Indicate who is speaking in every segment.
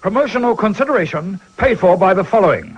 Speaker 1: Promotional consideration paid for by the following.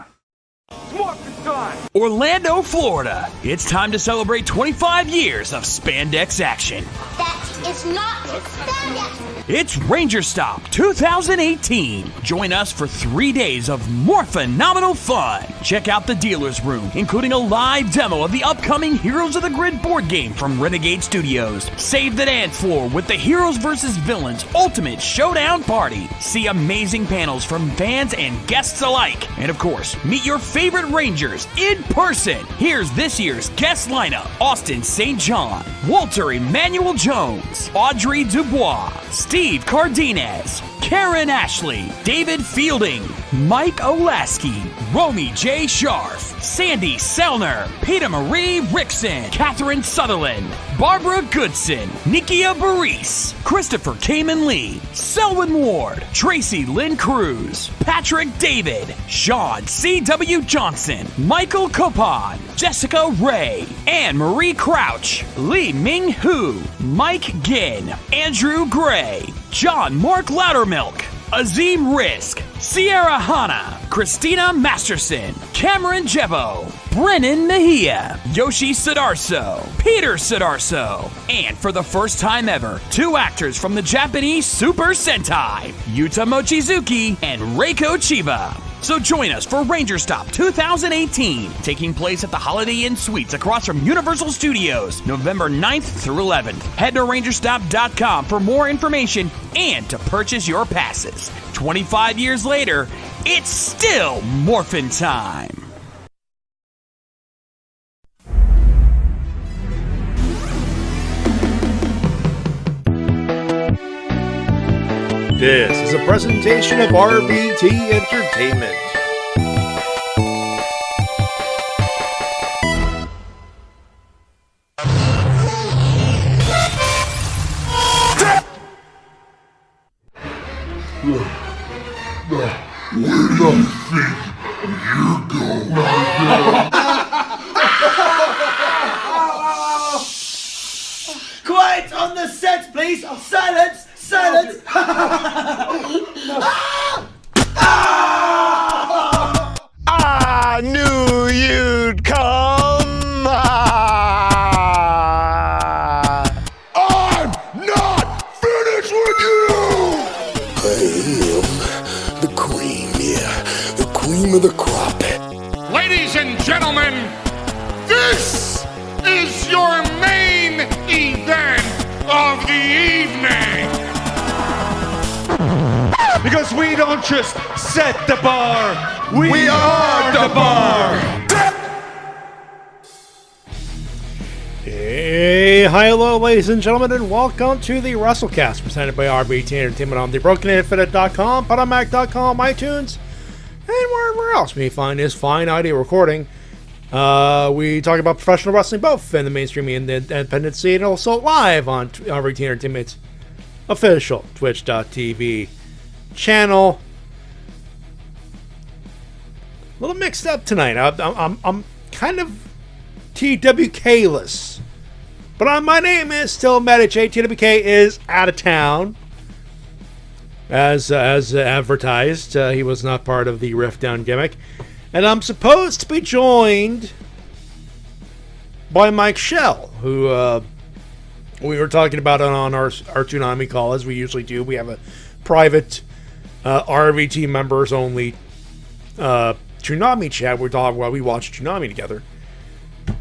Speaker 2: Orlando, Florida. It's time to celebrate 25 years of spandex action.
Speaker 3: That is not spandex.
Speaker 2: It's Ranger Stop 2018. Join us for 3 days of more phenomenal fun. Check out the dealer's room, including a live demo of the upcoming Heroes of the Grid board game from Renegade Studios. Save the dance floor with the Heroes vs. Villains Ultimate Showdown Party. See amazing panels from fans and guests alike. And of course, meet your favorite Rangers in person. Here's this year's guest lineup: Austin St. John, Walter Emmanuel Jones, Audrey Dubois, Steve Cardenas, Karen Ashley, David Fielding, Mike Olaski, Romy J. Scharf, Sandy Selner, Peter Marie Rickson, Catherine Sutherland, Barbara Goodson, Nikia Baris, Christopher Kamen Lee, Selwyn Ward, Tracy Lynn Cruz, Patrick David, Sean C.W. Johnson, Michael Copon, Jessica Ray, Anne Marie Crouch, Lee Ming Hu, Mike Ginn, Andrew Gray, John Mark Loudermilk, Azim Risk, Sierra Hanna, Christina Masterson, Cameron Jebo, Brennan Mejia, Yoshi Sidarso, Peter Sidarso, and for the first time ever, 2 actors from the Japanese Super Sentai, Yuta Mochizuki and Reiko Chiba. So join us for Ranger Stop 2018, taking place at the Holiday Inn Suites across from Universal Studios, November 9th through 11th. Head to rangerstop.com for more information and to purchase your passes. 25 years later, it's still Morphin' time.
Speaker 4: This is a presentation of RVT Entertainment.
Speaker 5: Quiet on the set, please! Silence! Silence!
Speaker 4: I knew you'd come. I'm not finished with you!
Speaker 6: I am the cream, the cream of the crop.
Speaker 7: Ladies and gentlemen, this is your main event of the evening.
Speaker 8: Because we don't just set the bar, we are the bar!
Speaker 4: Hey, hi, hello, ladies and gentlemen, and welcome to the Wrestle Cast, presented by RBT Entertainment on thebrokeninfinite.com, podomac.com, iTunes, and wherever else we find this fine audio recording. We talk about professional wrestling both in the mainstream and the independent scene, and also live on RBT Entertainment's official Twitch.tv channel. A little mixed up tonight. I'm kind of TWK-less. But my name is still Matty J. TWK is out of town. As advertised, he was not part of the Rift Down gimmick. And I'm supposed to be joined by Mikshel, who we were talking about on our Toonami call, as we usually do. We have a private RVT members only Toonami chat. We're talking while we watch Toonami together.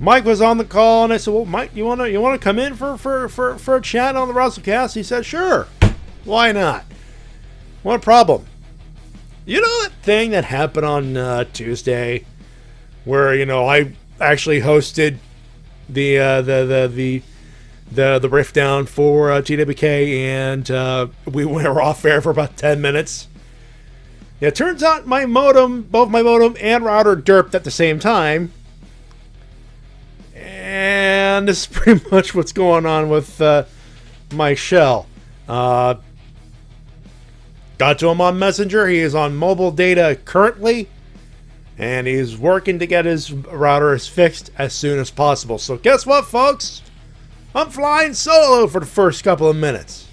Speaker 4: Mike was on the call, and I said, "Well, Mike, you wanna come in for a chat on the Wrestle Cast?" He said, "Sure, why not? What problem?" You know that thing that happened on Tuesday, where I actually hosted the Rift Down for TWK, and we were off air for about 10 minutes. Yeah, it turns out both my modem and router derped at the same time. And this is pretty much what's going on with Mikshel. Got to him on Messenger. He is on mobile data currently, and he's working to get his router fixed as soon as possible. So guess what, folks? I'm flying solo for the first couple of minutes.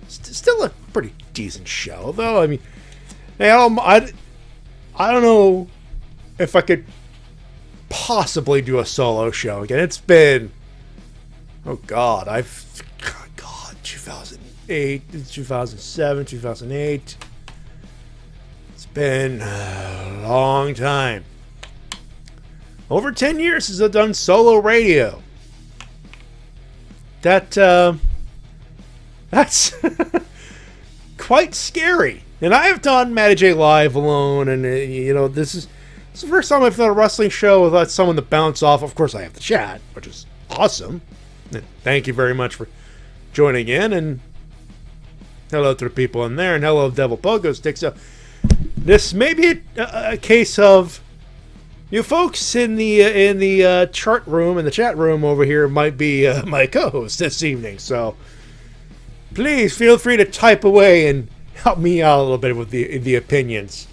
Speaker 4: Still a pretty decent show, though. I mean, I don't know if I could possibly do a solo show again. It's been, 2008, 2007, 2008. It's been a long time. Over 10 years since I've done solo radio. That's quite scary. And I have done Matty J Live alone, and this is the first time I've done a wrestling show without someone to bounce off. Of course, I have the chat, which is awesome. And thank you very much for joining in, and hello to the people in there, and hello Devil Pogo Stick. So this may be a case of you folks in the chart room, in the chat room over here, might be my co-host this evening. So please feel free to type away and help me out a little bit with the opinions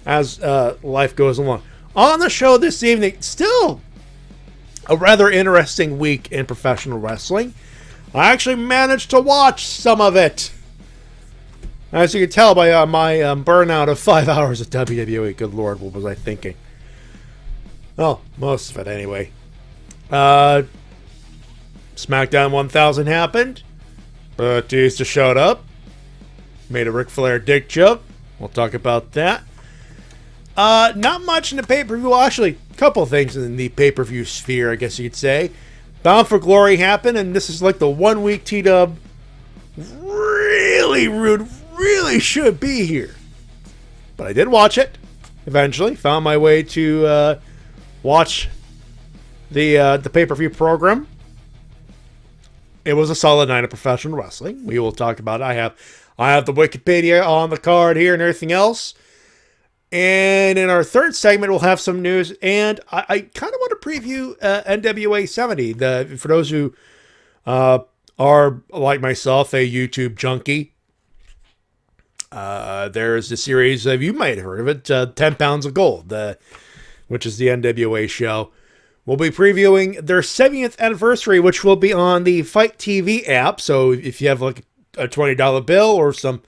Speaker 4: as life goes along. On the show this evening, still a rather interesting week in professional wrestling. I actually managed to watch some of it. As you can tell by my burnout of 5 hours of WWE. Good Lord, what was I thinking? Well, most of it anyway. SmackDown 1000 happened. Batista showed up. Made a Ric Flair dick joke. We'll talk about that. Not much in the pay-per-view. Actually, a couple of things in the pay-per-view sphere, I guess you could say. Bound for Glory happened, and this is like the 1 week T-Dub really should be here. But I did watch it eventually. Found my way to watch the pay-per-view program. It was a solid night of professional wrestling. We will talk about it. I have the Wikipedia on the card here and everything else. And in our third segment, we'll have some news. And I kind of want to preview NWA 70. For those who are, like myself, a YouTube junkie, there's the series, you might have heard of it, 10 Pounds of Gold, which is the NWA show. We'll be previewing their 70th anniversary, which will be on the Fight TV app. So if you have like a $20 bill or some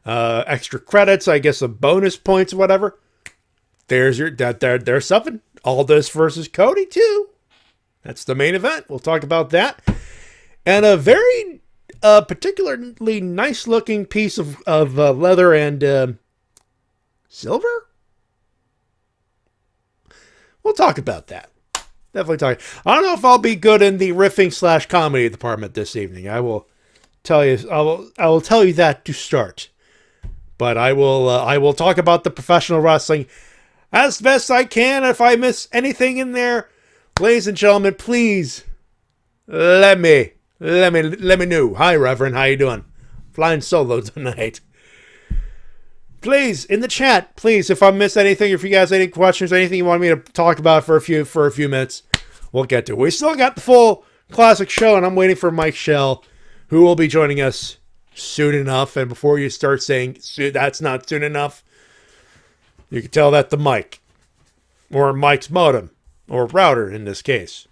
Speaker 4: extra credits, I guess some bonus points or whatever, there's something. Aldis versus Cody too. That's the main event. We'll talk about that. And a very particularly nice looking piece of leather and silver. We'll talk about that. Definitely talk. I don't know if I'll be good in the riffing / comedy department this evening. I will tell you. I will tell you that to start. But I will talk about the professional wrestling as best I can. If I miss anything in there, ladies and gentlemen, please let me know. Hi, Reverend. How you doing? Flying solo tonight. Please, in the chat, please, if I miss anything, if you guys have any questions, anything you want me to talk about for a few minutes, we'll get to it. We still got the full classic show, and I'm waiting for Mikshel, who will be joining us soon enough. And before you start saying that's not soon enough, you can tell that the mic, or Mike's modem, or router in this case.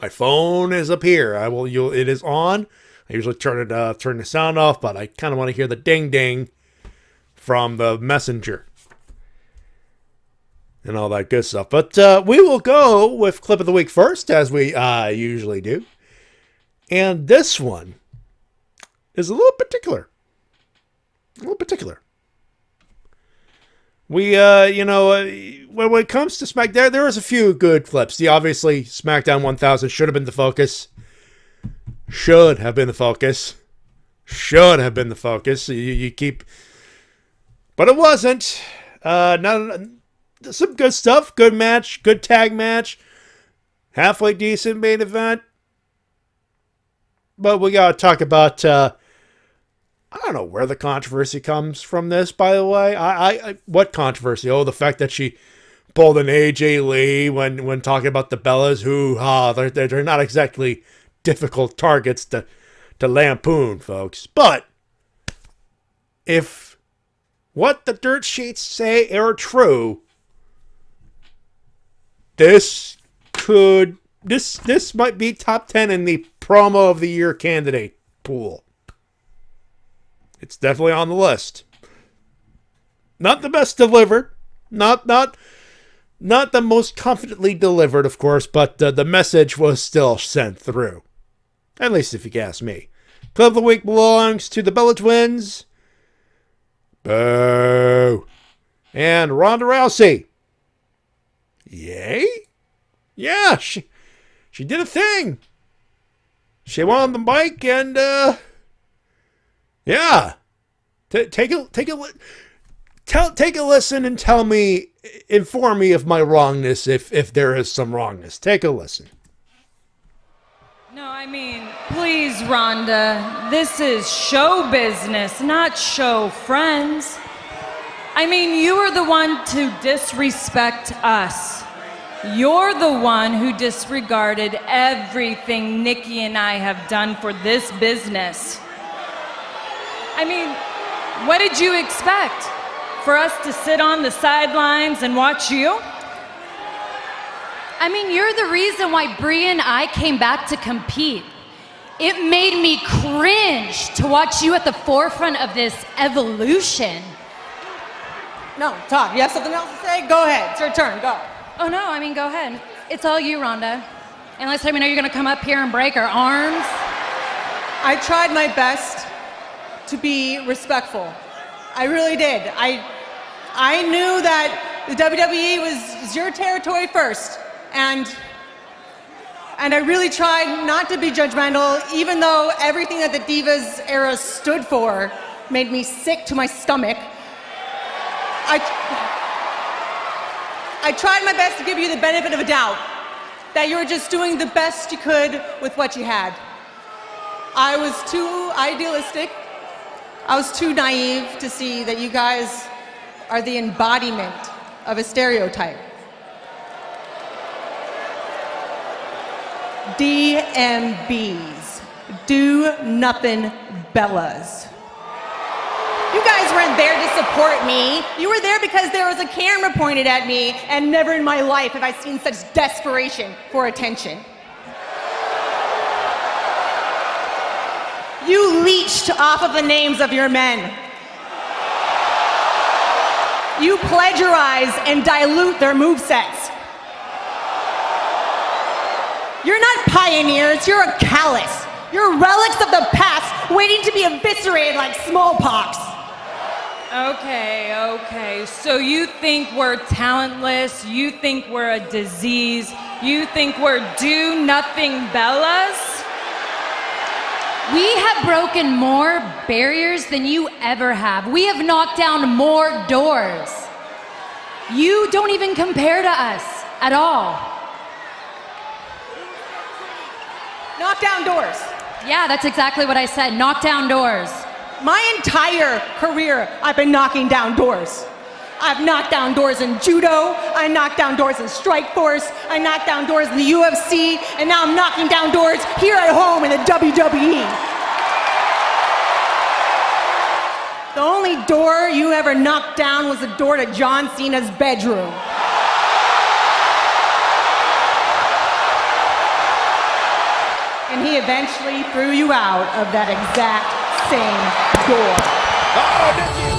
Speaker 4: My phone is up here. It is on. I usually turn the sound off, but I kind of want to hear the ding ding from the messenger and all that good stuff. But we will go with clip of the week first, as we usually do. And this one is a little particular. We, when it comes to SmackDown, there was a few good clips. Obviously, SmackDown 1000 should have been the focus. Should have been the focus. You keep... But it wasn't. Some good stuff. Good match. Good tag match. Halfway decent main event. But we got to talk about... I don't know where the controversy comes from this, by the way. What controversy? Oh, the fact that she pulled an AJ Lee when talking about the Bellas. Hoo-ha. They're not exactly difficult targets to lampoon, folks. But if what the dirt sheets say are true, this might be top 10 in the promo of the year candidate pool. It's definitely on the list. Not the best delivered. Not the most confidently delivered, of course, but the message was still sent through. At least if you ask me. Clip of the week belongs to the Bella Twins. Boo. And Ronda Rousey. Yay? Yeah, she did a thing. She went on the mic and, yeah. Take a listen and inform me of my wrongness if there is some wrongness. Take a listen.
Speaker 9: No, I mean, please, Rhonda, this is show business, not show friends. I mean, you are the one to disrespect us. You're the one who disregarded everything Nikki and I have done for this business. I mean, what did you expect? For us to sit on the sidelines and watch you?
Speaker 10: I mean, you're the reason why Brie and I came back to compete. It made me cringe to watch you at the forefront of this evolution.
Speaker 11: No, talk. You have something else to say? Go ahead. It's your turn. Go.
Speaker 10: Oh, no, I mean, go ahead. It's all you, Rhonda. Unless I mean, are you going to come up here and break our arms?
Speaker 11: I tried my best to be respectful. I really did. I knew that the WWE was your territory first, and I really tried not to be judgmental, even though everything that the Divas era stood for made me sick to my stomach. I tried my best to give you the benefit of a doubt, that you were just doing the best you could with what you had. I was too idealistic. I was too naive to see that you guys are the embodiment of a stereotype. DMBs, do nothing Bellas. You guys weren't there to support me. You were there because there was a camera pointed at me, and never in my life have I seen such desperation for attention. You leached off of the names of your men. You plagiarize and dilute their movesets. You're not pioneers, you're a callous. You're relics of the past waiting to be eviscerated like smallpox.
Speaker 9: Okay. So you think we're talentless, you think we're a disease, you think we're do-nothing Bellas?
Speaker 10: We have broken more barriers than you ever have. We have knocked down more doors. You don't even compare to us at all.
Speaker 11: Knock down doors.
Speaker 10: Yeah, that's exactly what I said. Knock down doors.
Speaker 11: My entire career, I've been knocking down doors. I've knocked down doors in judo, I knocked down doors in Strikeforce, I knocked down doors in the UFC, and now I'm knocking down doors here at home in the WWE. The only door you ever knocked down was the door to John Cena's bedroom. And he eventually threw you out of that exact same door.
Speaker 4: Oh, thank you.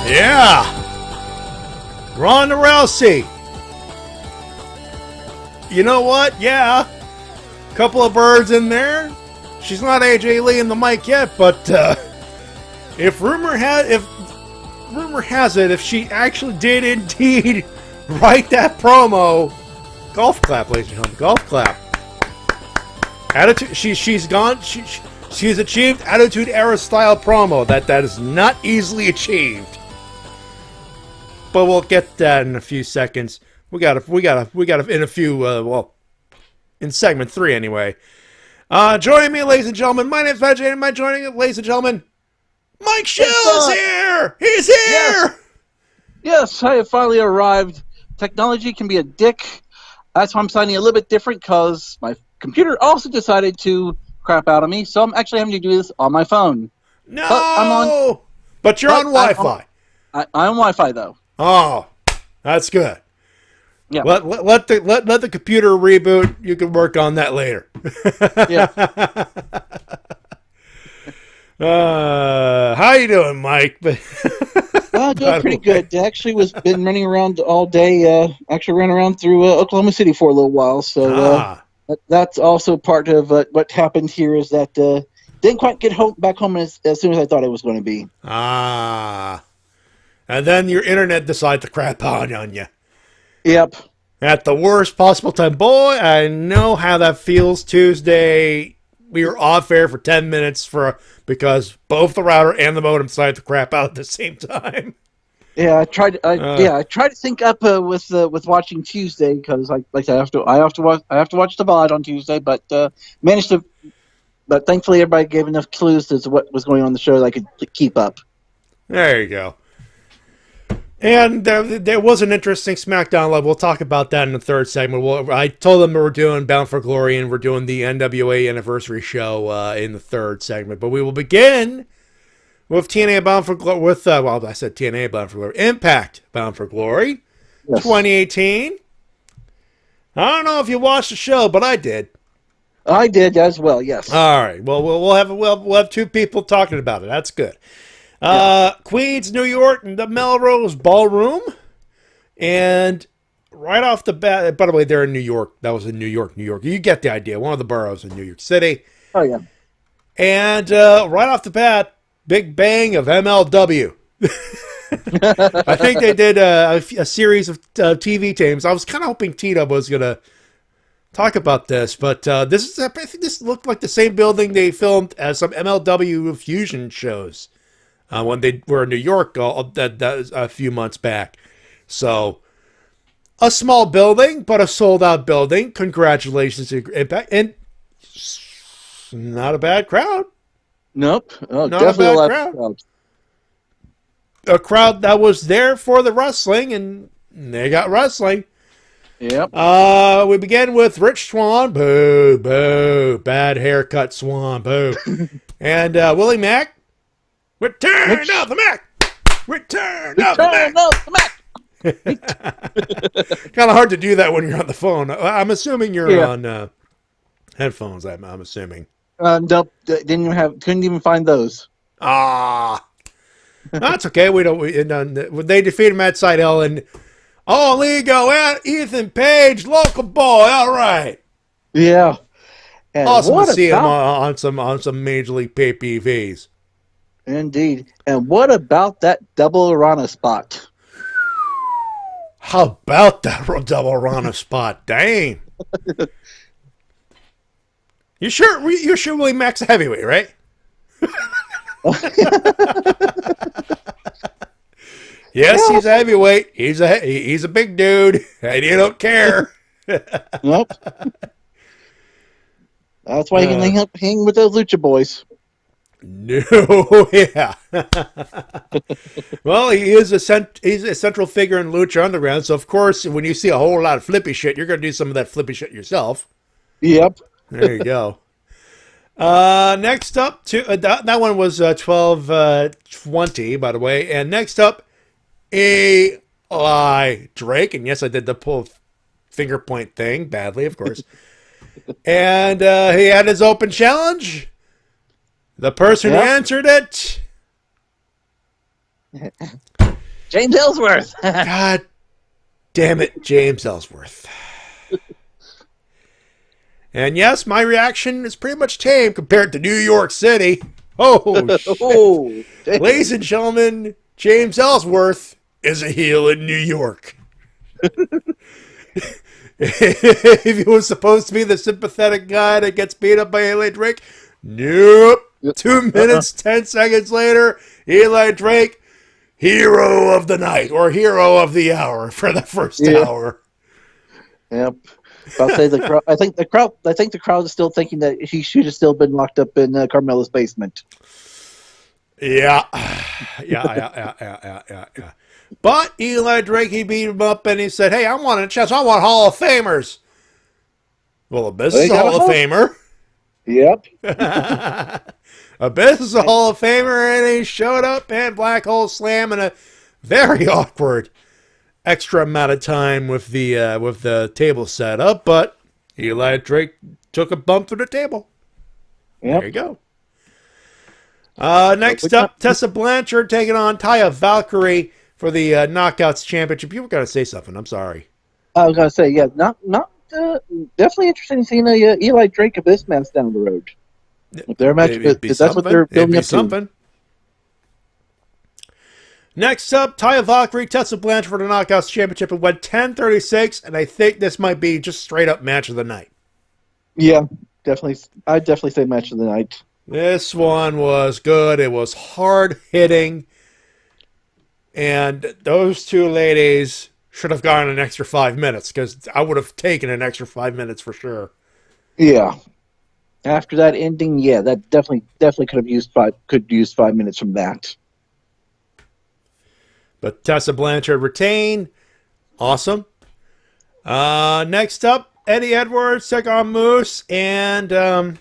Speaker 4: Yeah. Ronda Rousey. You know what? Yeah. Couple of birds in there. She's not AJ Lee in the mic yet, but if rumor has it, if she actually did indeed write that promo, golf clap, ladies and gentlemen, golf clap. Attitude. She's achieved Attitude Era style promo. That is not easily achieved. But we'll get that in a few seconds. We got in a few. In segment 3 anyway. Joining me, ladies and gentlemen. My name's Matty. Am I joining it, ladies and gentlemen? Mikshel is here. He's here.
Speaker 12: Yes, I have finally arrived. Technology can be a dick. That's why I'm sounding a little bit different because my computer also decided to crap out on me, so I'm actually having to do this on my phone.
Speaker 4: No! But you're on Wi-Fi.
Speaker 12: I'm on Wi-Fi, though.
Speaker 4: Oh, that's good.
Speaker 12: Yeah.
Speaker 4: Let the computer reboot. You can work on that later.
Speaker 12: Yeah.
Speaker 4: How you doing, Mike?
Speaker 12: Doing pretty good. Actually, been running around all day. Actually, ran around through Oklahoma City for a little while. So that's also part of what happened here. Is that didn't quite get back home as soon as I thought it was going to be.
Speaker 4: And then your internet decided to crap out on you.
Speaker 12: Yep.
Speaker 4: At the worst possible time. Boy, I know how that feels. Tuesday, we were off air for 10 minutes because both the router and the modem decided to crap out at the same time.
Speaker 12: Yeah, I tried to sync up with watching Tuesday because I have to watch the VOD on Tuesday, but managed to. But thankfully, everybody gave enough clues as to what was going on in the show that I could keep up.
Speaker 4: There you go. And there was an interesting SmackDown Live. We'll talk about that in the third segment. I told them we were doing Bound for Glory and we're doing the NWA anniversary show in the third segment. But we will begin with TNA Bound for Glory. I said TNA Bound for Glory. Impact Bound for Glory, yes. 2018. I don't know if you watched the show, but I did.
Speaker 12: I did as well. Yes.
Speaker 4: All right. Well, we'll have two people talking about it. That's good. Queens, New York, and the Melrose Ballroom. And right off the bat, by the way, they're in New York. That was in New York, New York. You get the idea. One of the boroughs in New York City.
Speaker 12: Oh, yeah.
Speaker 4: And right off the bat, big bang of MLW. I think they did a series of TV tapes. I was kind of hoping Tito was going to talk about this, but I think this looked like the same building they filmed as some MLW Fusion shows. When they were in New York a few months back. So, a small building, but a sold-out building. Congratulations to Impact. And not a bad crowd.
Speaker 12: Nope. Oh,
Speaker 4: not
Speaker 12: definitely
Speaker 4: a bad crowd. A crowd that was there for the wrestling, and they got wrestling.
Speaker 12: Yep.
Speaker 4: We began with Rich Swann. Boo, boo. Bad haircut, Swan. Boo. And Willie Mack. Return of the Mac! Return of the Mac! Kind of hard to do that when you're on the phone. I'm assuming you're on headphones. I'm assuming.
Speaker 12: Nope. Couldn't even find those.
Speaker 4: That's okay. They defeated Matt Sydal and Ego, Ethan Page, local boy. All right.
Speaker 12: Yeah. And
Speaker 4: awesome to see him on some Major League pay-per-vs.
Speaker 12: Indeed. And what about that double Rana spot?
Speaker 4: How about that double Rana spot? Dang. You sure Willie Mack's a heavyweight, right? Yes, he's a heavyweight. He's a big dude, and you don't care.
Speaker 12: Nope. That's why he can hang with those Lucha boys.
Speaker 4: No, yeah. Well, he's a central figure in Lucha Underground, so of course, when you see a whole lot of flippy shit, you're going to do some of that flippy shit yourself.
Speaker 12: Yep.
Speaker 4: There you go. Next up, that one was 12:20, by the way. And next up, Eli Drake, and yes, I did the pull finger point thing badly, of course. And he had his open challenge. The person who answered it,
Speaker 12: James Ellsworth.
Speaker 4: God damn it, James Ellsworth. And yes, my reaction is pretty much tame compared to New York City. Oh, shit. Ladies and gentlemen, James Ellsworth is a heel in New York. If he was supposed to be the sympathetic guy that gets beat up by Eli Drake, nope. 2 minutes, 10 seconds later, Eli Drake, hero of the night or hero of the hour for the first hour.
Speaker 12: Yep. I'll say I think the crowd is still thinking that he should have still been locked up in Carmella's basement.
Speaker 4: Yeah. But Eli Drake, he beat him up and he said, "Hey, I want a chance. I want Hall of Famers." Well, Abyss is a Hall of Famer.
Speaker 12: Yep.
Speaker 4: Abyss is a Hall of Famer, and he showed up and Black Hole Slam in a very awkward extra amount of time with the table set up, but Eli Drake took a bump through the table.
Speaker 12: Yep.
Speaker 4: There you go. Next up, Tessa Blanchard taking on Taya Valkyrie for the Knockouts Championship. You were going to say something. I'm sorry.
Speaker 12: I was going to say, yeah, definitely interesting seeing a Eli Drake Abyss match down the road. If their match, because that's what they're building up to.
Speaker 4: Next up, Taya Valkyrie, Tessa Blanchard for the Knockouts Championship. It went 10:36, and I think this might be just straight up match of the night.
Speaker 12: Yeah, definitely. I'd definitely say match of the night.
Speaker 4: This one was good. It was hard hitting, and those two ladies should have gotten an extra 5 minutes because I would have taken an extra 5 minutes for sure.
Speaker 12: Yeah. After that ending, yeah, that definitely could use 5 minutes from that.
Speaker 4: But Tessa Blanchard retained. Awesome. Next up, Eddie Edwards took on Moose, and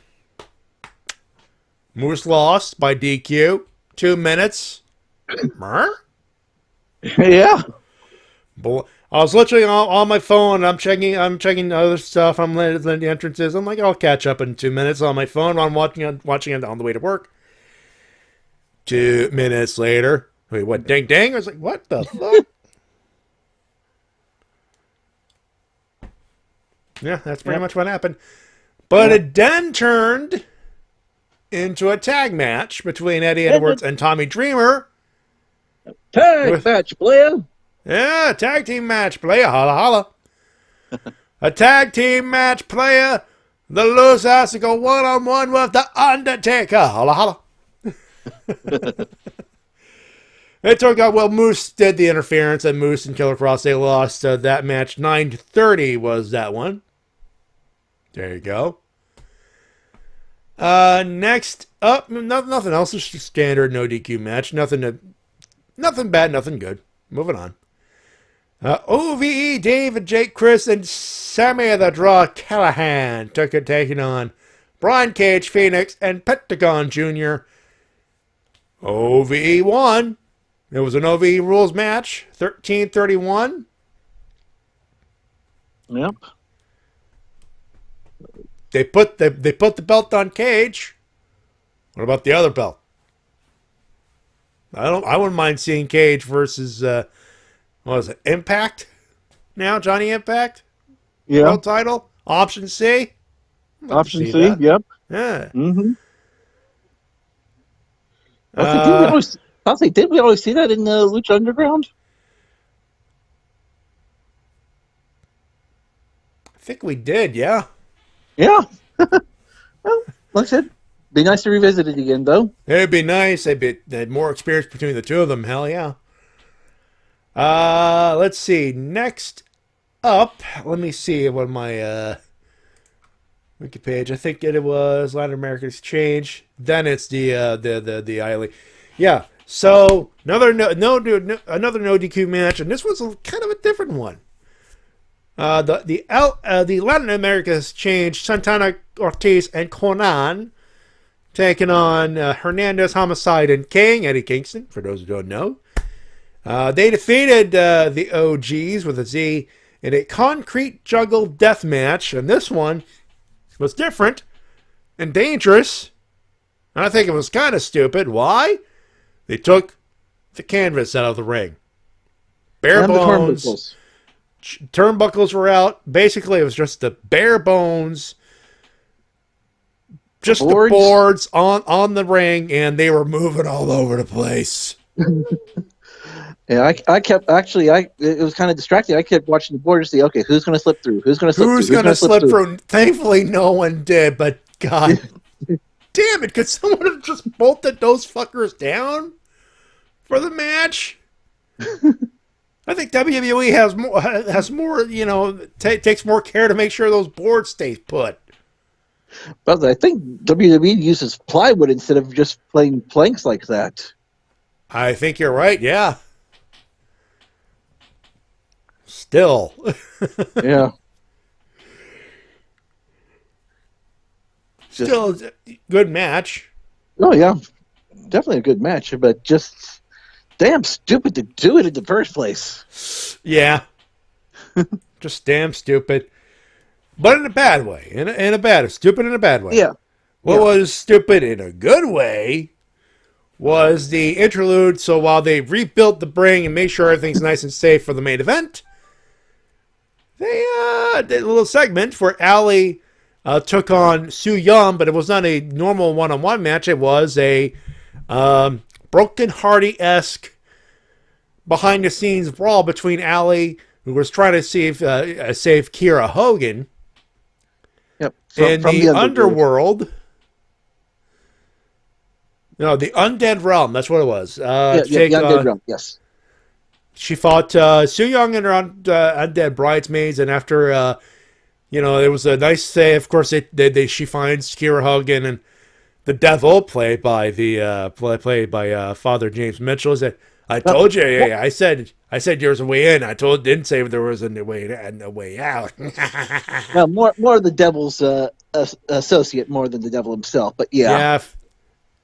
Speaker 4: Moose lost by DQ. 2 minutes.
Speaker 12: Yeah.
Speaker 4: I was literally on my phone. I'm checking other stuff. I'm letting the entrances. I'm like, I'll catch up in 2 minutes on my phone. I'm watching it on the way to work. 2 minutes later, wait, what? Ding ding! I was like, what the fuck? Yeah, that's pretty much what happened. But it then turned into a tag match between Eddie Edwards and Tommy Dreamer.
Speaker 12: Tag match, player.
Speaker 4: Yeah, tag team match, player. Holla, holla. A tag team match, player. The loser has to go one-on-one with The Undertaker. Holla, holla. It turned out, well, Moose did the interference, and Moose and Killer Cross, they lost that match. 9:30 was that one. There you go. Next up, nothing else. It's just standard no DQ match. Nothing bad, nothing good. Moving on. OVE, Dave, Jake, Chris, and Sammy the Draw Callahan taking on Brian Cage, Phoenix, and Pentagon Jr. OVE won. It was an OVE rules match. 13:31.
Speaker 12: Yep.
Speaker 4: They put the belt on Cage. What about the other belt? I wouldn't mind seeing Cage versus what was it? Impact? Now Johnny Impact?
Speaker 12: Yeah.
Speaker 4: World title? Option C?
Speaker 12: Option C, that. Yep.
Speaker 4: Yeah.
Speaker 12: Mm-hmm. Did we always see that in Lucha Underground?
Speaker 4: I think we did, yeah.
Speaker 12: Yeah. Well, like I said, be nice to revisit it again, though.
Speaker 4: It'd be nice. They had more experience between the two of them. Hell yeah. Let's see. Next up, let me see what my wiki page. I think it was Latin American Exchange. Then it's the ILE. Yeah. So another no DQ match, and this was kind of a different one. The Latin America Exchange, Santana Ortiz and Conan taking on Hernandez, Homicide, and King, Eddie Kingston, for those who don't know. They defeated the OGs with a Z in a concrete juggle death match, and this one was different and dangerous. And I think it was kind of stupid. Why? They took the canvas out of the ring. Bare bones. Turnbuckles were out. Basically, it was just the bare bones. Just the boards on the ring, and they were moving all over the place.
Speaker 12: Yeah, I kept it was kind of distracting. I kept watching the board to see, okay, who's going to slip through? Who's going to slip through?
Speaker 4: Thankfully, no one did, but God damn it, could someone have just bolted those fuckers down for the match? I think WWE has more, takes more care to make sure those boards stay put.
Speaker 12: But I think WWE uses plywood instead of just plain planks like that.
Speaker 4: I think you're right, yeah. Still.
Speaker 12: Yeah.
Speaker 4: Still a good match.
Speaker 12: Oh, yeah. Definitely a good match, but just damn stupid to do it in the first place.
Speaker 4: Yeah. Just damn stupid. But in a bad way. Stupid in a bad way.
Speaker 12: Yeah.
Speaker 4: What was stupid in a good way was the interlude. So while they rebuilt the ring and made sure everything's nice and safe for the main event, they did a little segment where Allie took on Su Yung, but it was not a normal one-on-one match. It was a Broken Hardy-esque behind-the-scenes brawl between Allie, who was trying to save Kiera Hogan, in the underworld. No, the Undead Realm. That's what it was.
Speaker 12: The Undead Realm, yes.
Speaker 4: She fought Su Yung and her Undead Bridesmaids, and after, there was a nice save. Of course, she finds Kiera Hogan and the Devil, played by Father James Mitchell. Said, "I told you. I said there was a way in. Didn't say there was a way in and a way out."
Speaker 12: Well, more the Devil's associate more than the Devil himself, but yeah.
Speaker 4: Yeah.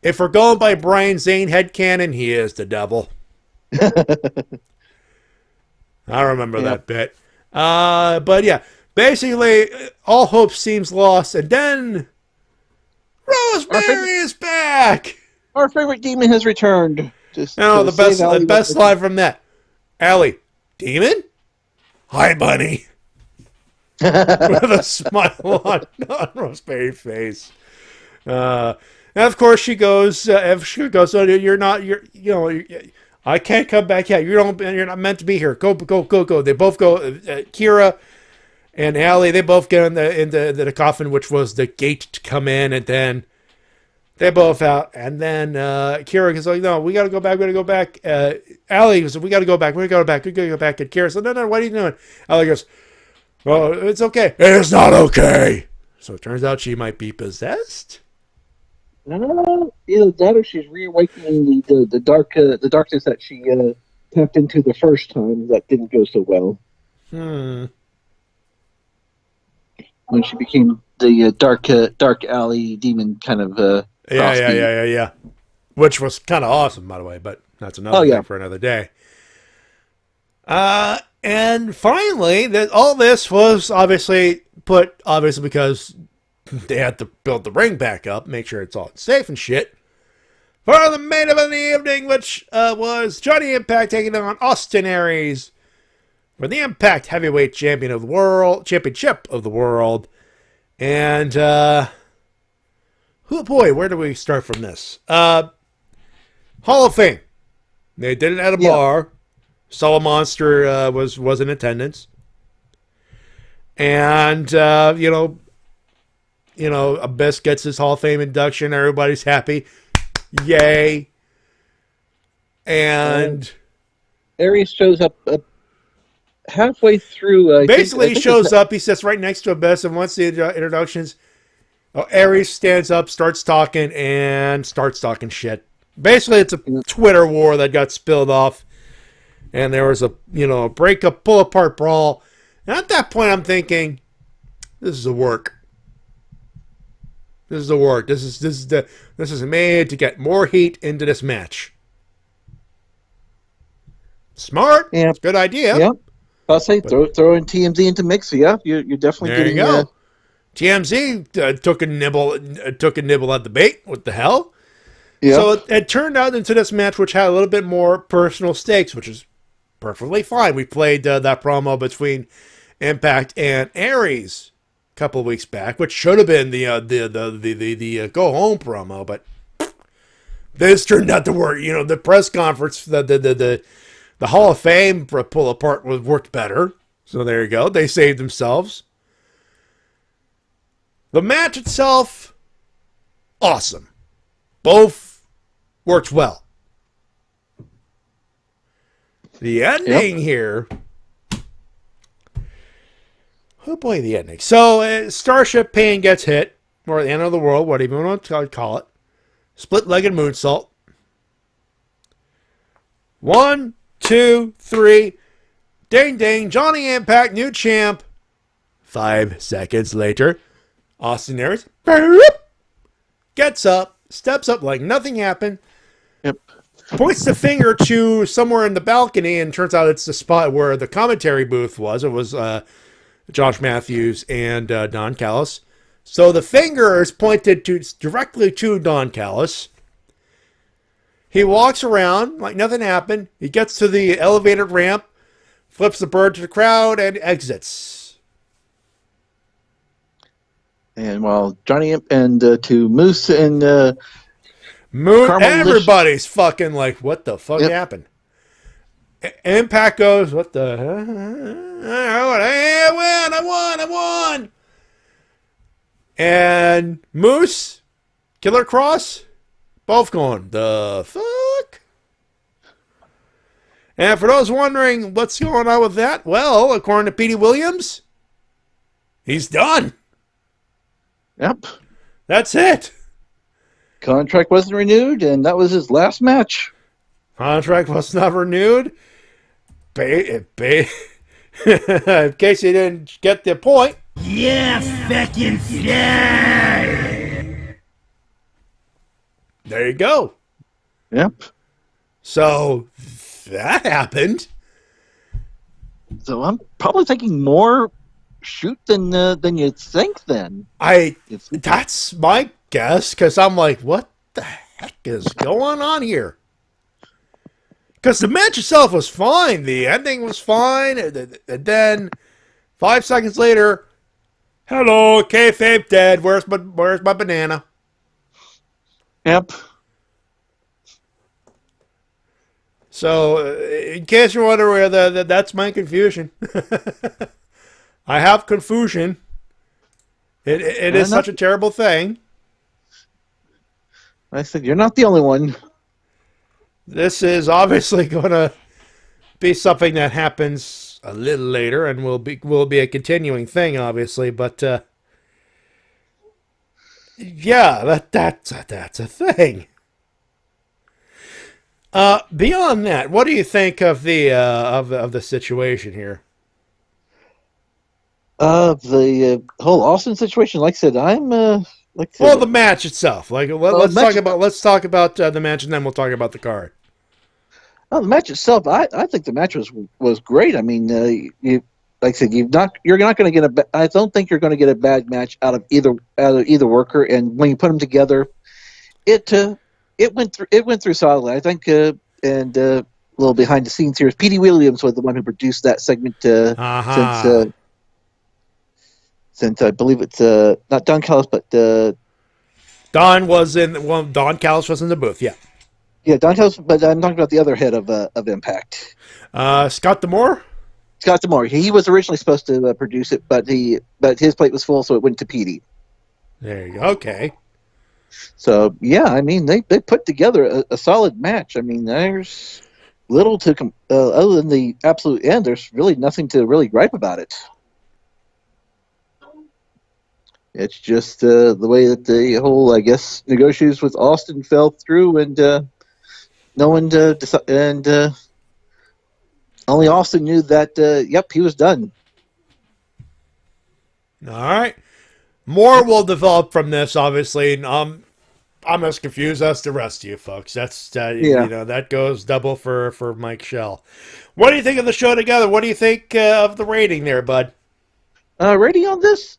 Speaker 4: If we're going by Brian Zane headcanon, he is the Devil. I remember that bit. But yeah, basically, all hope seems lost, and then Rosemary is back.
Speaker 12: Our favorite demon has returned.
Speaker 4: The best line from that. Allie, demon? Hi, bunny. With a smile on Rosemary's face. And of course she goes, "Oh, I can't come back yet. You're not meant to be here. Go. They both go, Kiera and Allie, they both get into the coffin, which was the gate to come in, and then they both out, and then Kiera goes like, "No, we gotta go back. Allie goes, "We gotta go back. And Kiera said, "No, what are you doing?" Allie goes, "Well, it's okay." "It's not okay." So it turns out she might be possessed.
Speaker 12: Either that or she's reawakening the darkness that she tapped into the first time that didn't go so well. When she became the dark alley demon kind of
Speaker 4: yeah. Which was kind of awesome, by the way, but that's another thing for another day. And finally, all this was obviously because they had to build the ring back up, make sure it's all safe and shit, for the main event of the evening, which was Johnny Impact taking on Austin Aries for the Impact Heavyweight Championship of the World. And where do we start from this? Hall of Fame. They did it at a bar. Solo Monster was in attendance, and Abyss gets his Hall of Fame induction. Everybody's happy. Yay. And
Speaker 12: Aries shows up halfway through.
Speaker 4: Basically, he shows up. He sits right next to Abyss, and once the introductions, Aries stands up, starts talking shit. Basically, it's a Twitter war that got spilled off, and there was a breakup, pull apart brawl. And at that point, I'm thinking, this is a work. This is made to get more heat into this match. Smart. Yeah. It's a good idea.
Speaker 12: Yeah. I'll say throw in TMZ into mix. Yeah, you're definitely
Speaker 4: there.
Speaker 12: Getting,
Speaker 4: you go. TMZ took a nibble at the bait. What the hell? Yeah. So it turned out into this match, which had a little bit more personal stakes, which is perfectly fine. We played that promo between Impact and Aries a couple of weeks back, which should have been the go home promo, but this turned out to work. The press conference, the Hall of Fame pull apart worked better. So there you go. They saved themselves. The match itself, awesome. Both worked well. The ending here. Oh boy, the ending. So, Starship Pain gets hit, or the end of the world, whatever you want to call it. Split-legged moonsault. 1, 2, 3. Ding, ding. Johnny Impact, new champ. 5 seconds later, Austin Aries gets up, steps up like nothing happened.
Speaker 12: Yep.
Speaker 4: Points the finger to somewhere in the balcony, and turns out it's the spot where the commentary booth was. It was Josh Matthews and Don Callis. So the finger is pointed directly to Don Callis. He walks around like nothing happened. He gets to the elevated ramp, flips the bird to the crowd, and exits.
Speaker 12: And while Johnny and to Moose and
Speaker 4: everybody's fucking like, what the fuck happened? Impact goes, what the? I won! And Moose, Killer Cross, both going, the fuck? And for those wondering what's going on with that, well, according to Petey Williams, he's done.
Speaker 12: Yep.
Speaker 4: That's it.
Speaker 12: Contract wasn't renewed, and that was his last match.
Speaker 4: Contract was not renewed. In case you didn't get the point.
Speaker 5: Yeah, fucking star.
Speaker 4: There you go.
Speaker 12: Yep.
Speaker 4: So that happened.
Speaker 12: So I'm probably thinking more shoot than you'd think. Then
Speaker 4: that's my guess, because I'm like, what the heck is going on here? Because the match itself was fine, the ending was fine, and then 5 seconds later, hello, kayfabe dead. Where's my banana?
Speaker 12: Yep.
Speaker 4: So, in case you're wondering where that's my confusion. I have confusion. It is such a terrible thing.
Speaker 12: I said, you're not the only one.
Speaker 4: This is obviously going to be something that happens a little later, and will be a continuing thing, obviously. But yeah, that's a thing. Beyond that, what do you think of the situation here?
Speaker 12: The whole Austin situation. Like I said,
Speaker 4: the match itself. Let's talk about the match, and then we'll talk about the card.
Speaker 12: Oh, the match itself, I think the match was great. I mean, like I said, you're not going to get I don't think you're going to get a bad match out of either worker. And when you put them together, it went through solidly. I think, and a little behind the scenes here, Petey Williams was the one who produced that segment since I believe it's not Don Callis, but
Speaker 4: Don Callis was in the booth. Yeah.
Speaker 12: Yeah, Don Callis, but I'm talking about the other head of Impact.
Speaker 4: Scott D'Amore?
Speaker 12: Scott D'Amore. He was originally supposed to produce it, but his plate was full, so it went to Petey.
Speaker 4: There you go. Okay.
Speaker 12: So, yeah, I mean, they put together a solid match. I mean, there's little to other than the absolute end, there's really nothing to really gripe about it. It's just the way that the whole, I guess, negotiations with Austin fell through, and no one only Austin knew that. Yep, he was done.
Speaker 4: All right, more will develop from this. Obviously, I'm as confused as the rest of you folks. That's that goes double for Mikshel. What do you think of the show together? What do you think of the rating there, bud?
Speaker 12: Rating on this?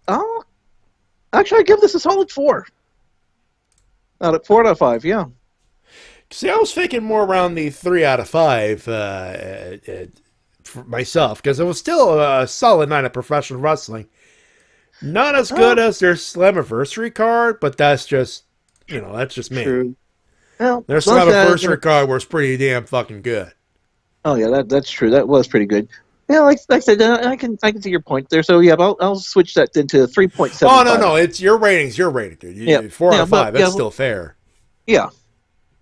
Speaker 12: Actually, I give this a solid 4. 4 out of 5, yeah.
Speaker 4: See, I was thinking more around the 3 out of 5 for myself, because it was still a solid night of professional wrestling. Not as good as their Slammiversary card, but that's just me.
Speaker 12: True. Well,
Speaker 4: their Slammiversary card was pretty damn fucking good.
Speaker 12: Oh yeah, that's true. That was pretty good. Yeah, like I said, I can see your point there. So yeah, I'll switch that into 3.7.
Speaker 4: Oh no, it's your rating's your rating, dude. 4 out of 5. That's still fair.
Speaker 12: Yeah.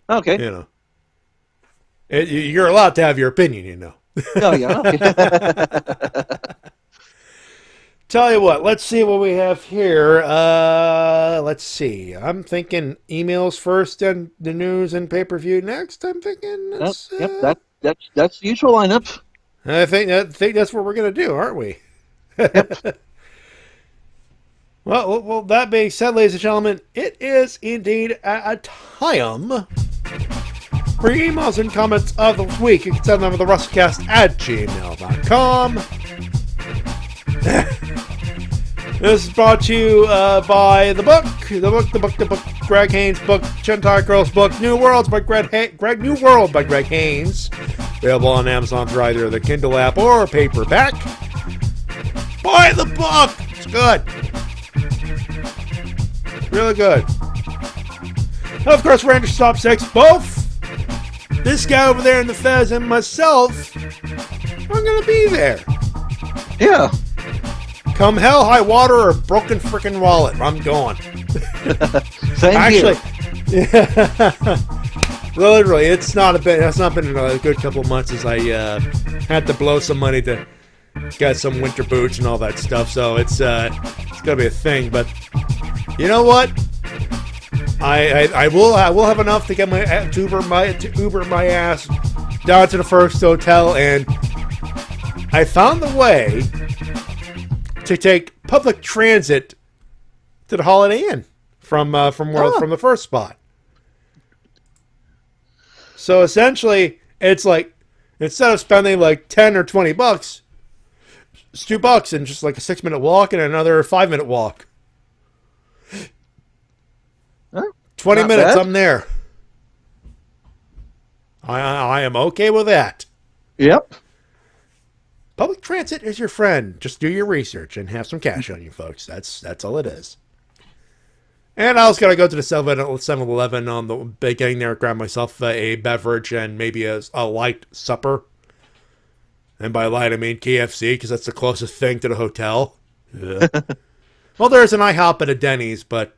Speaker 12: Okay.
Speaker 4: You're allowed to have your opinion,
Speaker 12: Oh yeah. Okay.
Speaker 4: Tell you what, let's see what we have here. Let's see. I'm thinking emails first, and the news and pay-per-view next. I'm thinking.
Speaker 12: That's the usual lineup.
Speaker 4: I think that's what we're going to do, aren't we?
Speaker 12: Yep.
Speaker 4: Well, that being said, ladies and gentlemen, it is indeed a time for your emails and comments of the week. You can send them to the WrestleCast@gmail.com. This is brought to you by the book. Greg Haynes' book, Gentile Girls' book, New World by Greg Haynes. Available on Amazon through either the Kindle app or paperback. Buy the book! It's good. Really good. And of course, Ranger Top 6, both this guy over there in the Fez and myself are going to be there.
Speaker 12: Yeah.
Speaker 4: Come hell, high water, or broken freaking wallet. I'm going.
Speaker 12: Same
Speaker 4: Actually,
Speaker 12: here.
Speaker 4: Yeah, literally, it's not been a good couple of months since I had to blow some money to get some winter boots and all that stuff. So it's gonna be a thing. But you know what? I will have enough to get to Uber my ass down to the first hotel, and I found the way to take public transit to the Holiday Inn from the first spot. So essentially, it's like instead of spending like $10 or $20, it's $2 and just like a 6-minute walk and another 5-minute walk. 20 minutes, bad. I'm there. I am okay with that.
Speaker 12: Yep.
Speaker 4: Public transit is your friend. Just do your research and have some cash on you, folks. That's all it is. And I was going to go to the 7-Eleven on the beginning there, grab myself a beverage and maybe a light supper. And by light, I mean KFC, because that's the closest thing to the hotel. Yeah. Well, there's an IHOP and a Denny's, but,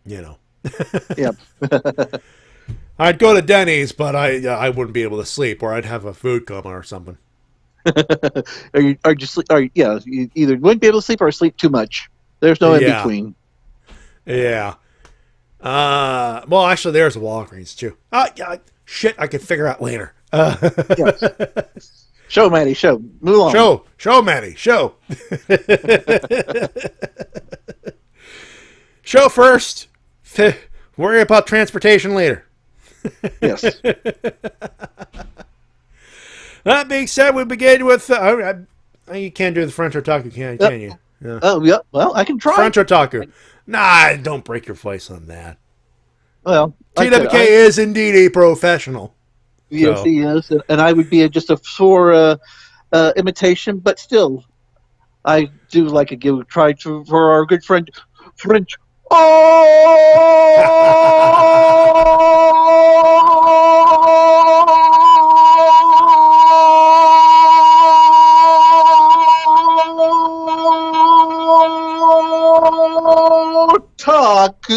Speaker 4: you know.
Speaker 12: Yep.
Speaker 4: I'd go to Denny's, but I wouldn't be able to sleep, or I'd have a food coma or something.
Speaker 12: You either wouldn't be able to sleep or sleep too much. There's no in between.
Speaker 4: Yeah. Well, actually, there's a Walgreens too. Shit, I can figure out later.
Speaker 12: Yes. Show, Matty, show. Move on.
Speaker 4: Show, Matty, show. Show first. Worry about transportation later.
Speaker 12: Yes.
Speaker 4: That being said, we begin with... you can't do the French otaku, can you?
Speaker 12: Yeah. Oh, yeah. Well, I can try.
Speaker 4: French otaku. Nah, don't break your voice on that.
Speaker 12: Well,
Speaker 4: TWK is indeed a professional.
Speaker 12: Yes, he is. And I would be just a sore imitation, but still, I do like to give a try for our good friend, French. Taku.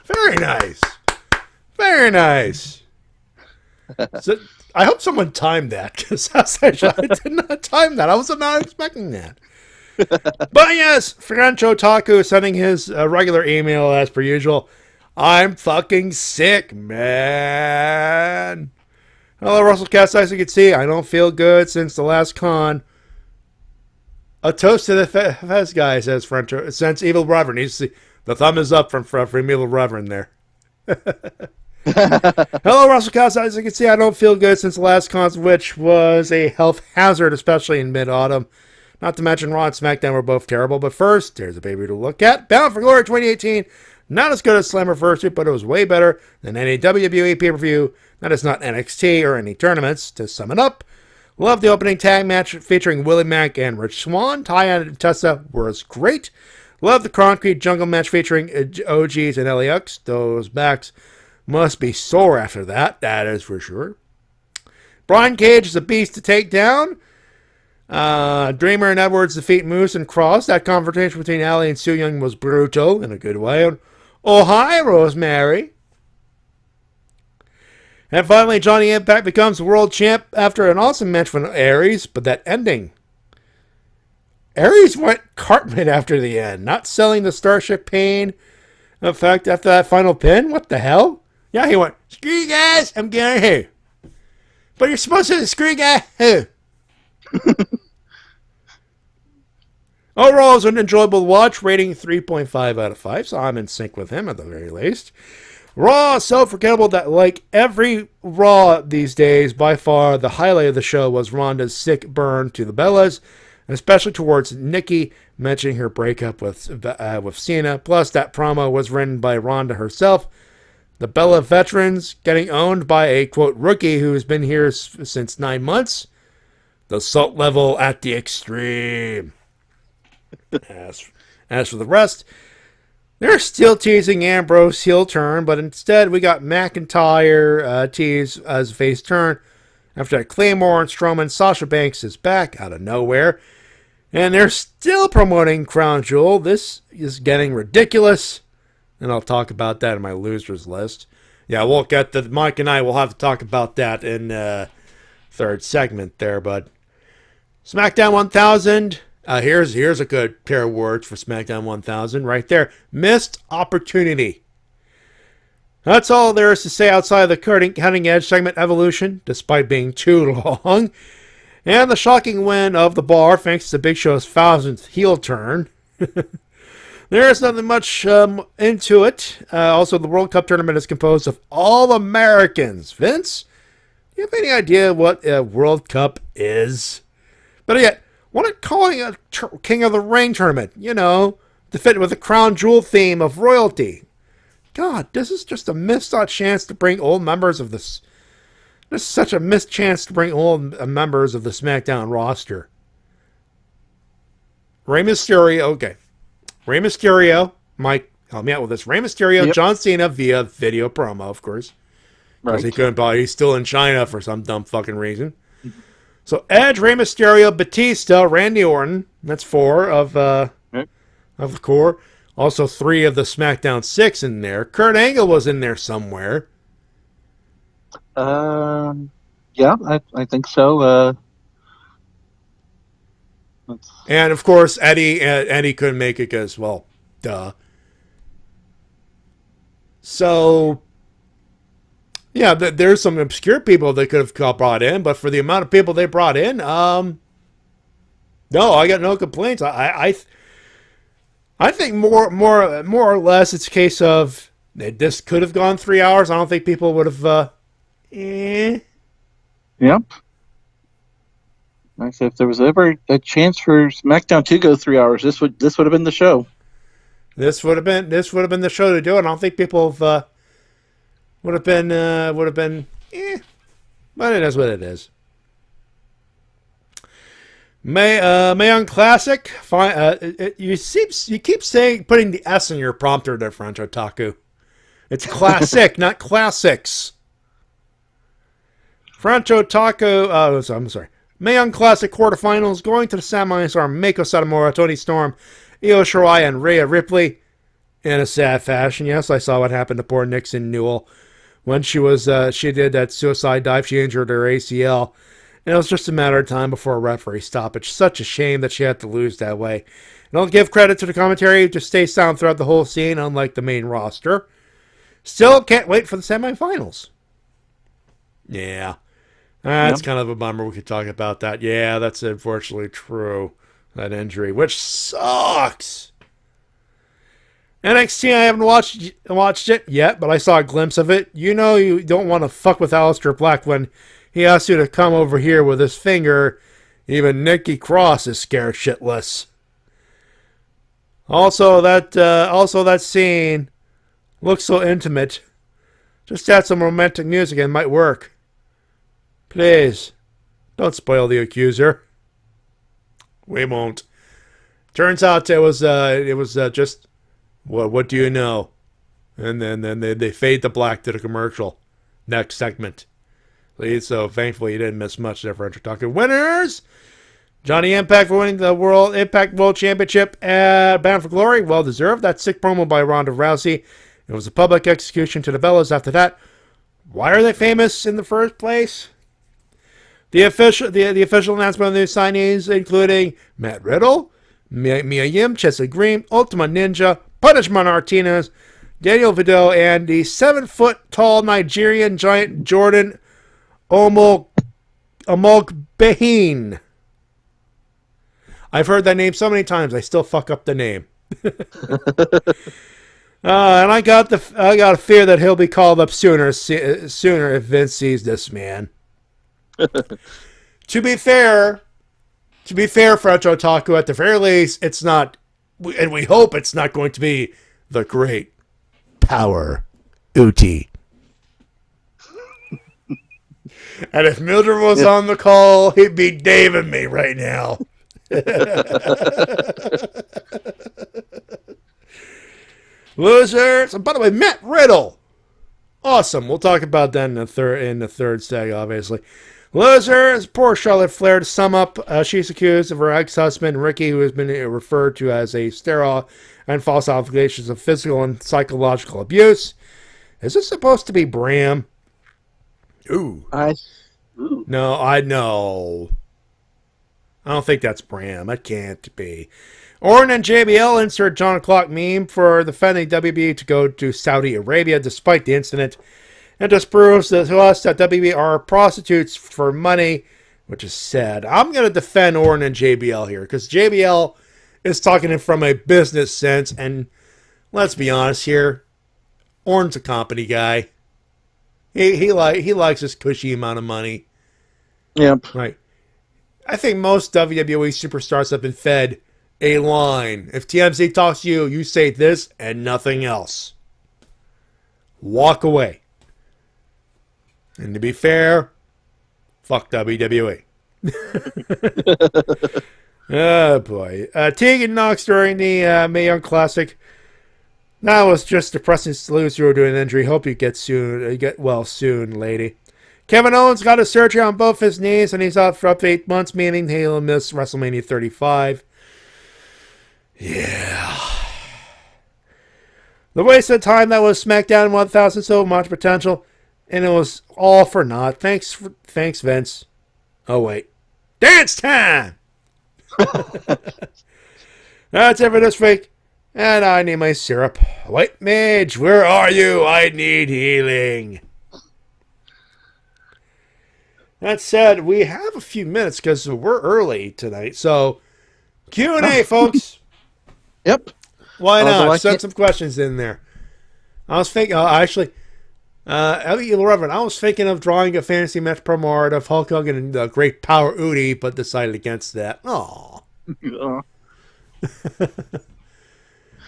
Speaker 4: Very nice. Very nice. So, I hope someone timed that, because I did not time that. I was not expecting that. But yes, French Otaku sending his regular email as per usual. I'm fucking sick, man. Hello, Wrestle Cast. As you can see, I don't feel good since the last con. A toast to the Fez guy, says French. Since Evil Reverend. You see, the thumb is up from Evil Reverend there. Hello, Wrestle Cast. As you can see, I don't feel good since the last con, which was a health hazard, especially in mid-autumn. Not to mention Raw and SmackDown were both terrible. But first, there's a baby to look at. Bound for Glory 2018. Not as good as Slammiversary, but it was way better than any WWE pay-per-view. That is not NXT or any tournaments. To sum it up, love the opening tag match featuring Willie Mack and Rich Swann. Taya and Tessa was great. Love the Concrete Jungle match featuring OGs and LAX. Those backs must be sore after that. That is for sure. Brian Cage is a beast to take down. Dreamer and Edwards defeat Moose and Cross. That confrontation between Ali and Su Yung was brutal in a good way. Oh, hi, Rosemary. And finally, Johnny Impact becomes world champ after an awesome match with Aries, but that ending. Aries went Cartman after the end, not selling the Starship Pain effect after that final pin. What the hell? Yeah, he went, screw you guys, I'm getting here. But you're supposed to scream at who? Overall, it was an enjoyable watch, rating 3.5 out of 5, so I'm in sync with him at the very least. Raw is so forgettable that, like every Raw these days, by far the highlight of the show was Ronda's sick burn to the Bellas, especially towards Nikki, mentioning her breakup with Cena. Plus, that promo was written by Ronda herself. The Bella veterans getting owned by a, quote, rookie who's been here since 9 months. The salt level at the extreme. As for the rest, they're still teasing Ambrose heel turn, but instead we got McIntyre tease as face turn after that Claymore and Strowman. Sasha Banks is back out of nowhere, and they're still promoting Crown Jewel. This is getting ridiculous, and I'll talk about that in my losers list. Yeah, we'll get to Mike and I will have to talk about that in third segment there, but SmackDown 1000. Here's a good pair of words for SmackDown 1000 right there. Missed opportunity. That's all there is to say outside of the cutting edge segment Evolution, despite being too long. And the shocking win of the Bar, thanks to Big Show's 1000th heel turn. There's nothing much into it. Also, the World Cup tournament is composed of all Americans. Vince, do you have any idea what a World Cup is? Better yet, what are calling a King of the Ring tournament? You know, to fit with the crown jewel theme of royalty. God, this is just a missed chance to bring old members of this. This is such a missed chance to bring old members of the SmackDown roster. Rey Mysterio, okay. Rey Mysterio, Mike, help me out with this. Rey Mysterio, yep. John Cena via video promo, of course. Because he couldn't buy. He's still in China for some dumb fucking reason. So Edge, Rey Mysterio, Batista, Randy Orton. That's 4 of the core. Also 3 of the SmackDown 6 in there. Kurt Angle was in there somewhere.
Speaker 12: Yeah, I think so.
Speaker 4: And of course, Eddie couldn't make it because, well, duh. So, yeah, there's some obscure people they could have brought in, but for the amount of people they brought in, no, I got no complaints. I think more or less it's a case of this could have gone 3 hours. I don't think people would have.
Speaker 12: Yep. Like I said, if there was ever a chance for SmackDown to go 3 hours, this would have been the show.
Speaker 4: This would have been the show to do it. I don't think people have. Would have been, but it is what it is. Mayon Classic. You keep saying putting the S in your prompter there, French Otaku. It's classic, not classics. French Otaku. I'm sorry. Mayon Classic quarterfinals going to the semis are Meiko Satomura, Toni Storm, Io Shirai, and Rhea Ripley. In a sad fashion, yes, I saw what happened to poor Nixon Newell. When she did that suicide dive, she injured her ACL. And it was just a matter of time before a referee stoppage. Such a shame that she had to lose that way. And I'll give credit to the commentary, just stay silent throughout the whole scene, unlike the main roster. Still can't wait for the semifinals. Yeah. That's kind of a bummer. We could talk about that. Yeah, that's unfortunately true. That injury, which sucks. NXT, I haven't watched it yet, but I saw a glimpse of it. You know you don't want to fuck with Aleister Black when he asks you to come over here with his finger. Even Nikki Cross is scared shitless. Also, that scene looks so intimate. Just add some romantic music and it might work. Please, don't spoil the accuser. We won't. Turns out it was just. What do you know? And then they fade to black to the commercial. Next segment. So thankfully you didn't miss much there, French Talking winners. Johnny Impact for winning the Impact World Championship at Bound for Glory. Well deserved. That sick promo by Ronda Rousey. It was a public execution to the Bellas after that. Why are they famous in the first place? The official announcement of the new signees, including Matt Riddle, Mia Yim, Chelsea Green, Ultima Ninja, Punishment Martinez, Daniel Vidal, and the 7-foot tall Nigerian giant Jordan Omo Amogbehin. I've heard that name so many times, I still fuck up the name. And I got a fear that he'll be called up sooner if Vince sees this man. To be fair, French Otaku, at the very least, it's not, and we hope it's not going to be the great Power Uti. And if Mildred was on the call, he'd be Daving me right now. Losers. And by the way, Matt Riddle. Awesome. We'll talk about that in the third stag, obviously. Losers. Poor Charlotte Flair. To sum up, she's accused of her ex-husband, Ricky, who has been referred to as a sterile and false allegations of physical and psychological abuse. Is this supposed to be Bram? Ooh. No, I know. I don't think that's Bram. That can't be. Orton and JBL insert John Clock meme for defending WB to go to Saudi Arabia despite the incident. And just proves to us that WB are prostitutes for money, which is sad. I'm going to defend Orton and JBL here because JBL is talking from a business sense. And let's be honest here, Orton's a company guy. He likes his cushy amount of money.
Speaker 12: Yep.
Speaker 4: Right. I think most WWE superstars have been fed a line. If TMZ talks to you, you say this and nothing else. Walk away. And to be fair, fuck WWE. Oh boy. Tegan Knox during the Mae Young Classic. That was just depressing to lose you to an injury. Hope you get well soon, lady. Kevin Owens got a surgery on both his knees, and he's out for up to 8 months, meaning he'll miss WrestleMania 35. Yeah. The wasted time that was SmackDown 1000, so much potential, and it was all for naught. Thanks, Vince. Oh, wait. Dance time! That's it for this week. And I need my syrup. White Mage, where are you? I need healing. That said, we have a few minutes because we're early tonight. So, Q&A, folks.
Speaker 12: Yep.
Speaker 4: Why not? Send some questions in there. I was thinking, Reverend, I was thinking of drawing a fantasy match promo art of Hulk Hogan and the Great Power Uti, but decided against that. Aww.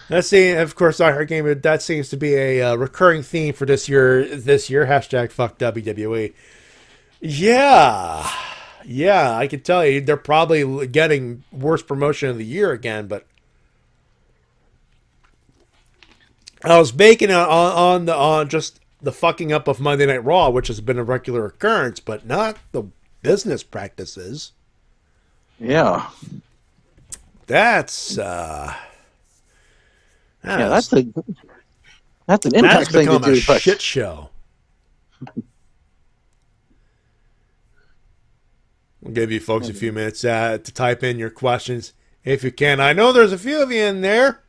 Speaker 4: That scene, of course, I heard game. That seems to be a recurring theme for this year. Hashtag fuck WWE. Yeah, I can tell you they're probably getting worst promotion of the year again. But I was baking on just the fucking up of Monday Night Raw, which has been a regular occurrence, but not the business practices.
Speaker 12: Yeah,
Speaker 4: that's
Speaker 12: that's an Impact thing to do.
Speaker 4: A shit show. We'll give you folks a few minutes to type in your questions if you can. I know there's a few of you in there.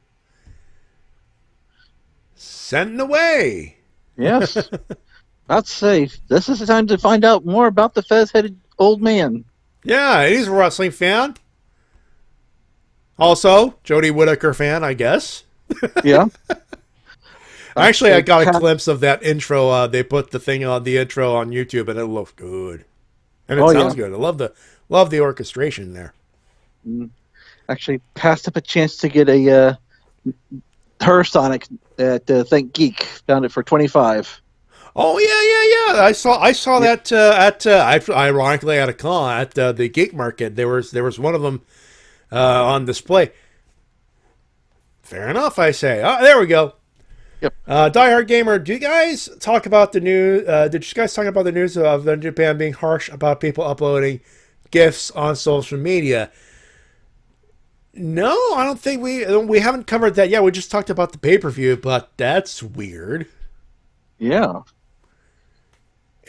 Speaker 4: Send away.
Speaker 12: Yes. I'd say this is the time to find out more about the fez-headed old man.
Speaker 4: Yeah, he's a wrestling fan. Also, Jodie Whittaker fan, I guess.
Speaker 12: Yeah.
Speaker 4: Actually, I got a glimpse of that intro. They put the thing on the intro on YouTube, and it looked good. And it sounds good. I love the orchestration there.
Speaker 12: Actually, passed up a chance to get a her Sonic at Think Geek. Found it for $25.
Speaker 4: Oh yeah. I saw that ironically at a con at the Geek Market. There was one of them on display. Fair enough, I say. There we go.
Speaker 12: Yep.
Speaker 4: Die Hard Gamer, do you guys talk about the news? Did you guys talk about the news of Japan being harsh about people uploading GIFs on social media? No, I don't think we haven't covered that yet. We just talked about the pay-per-view, but that's weird.
Speaker 12: Yeah.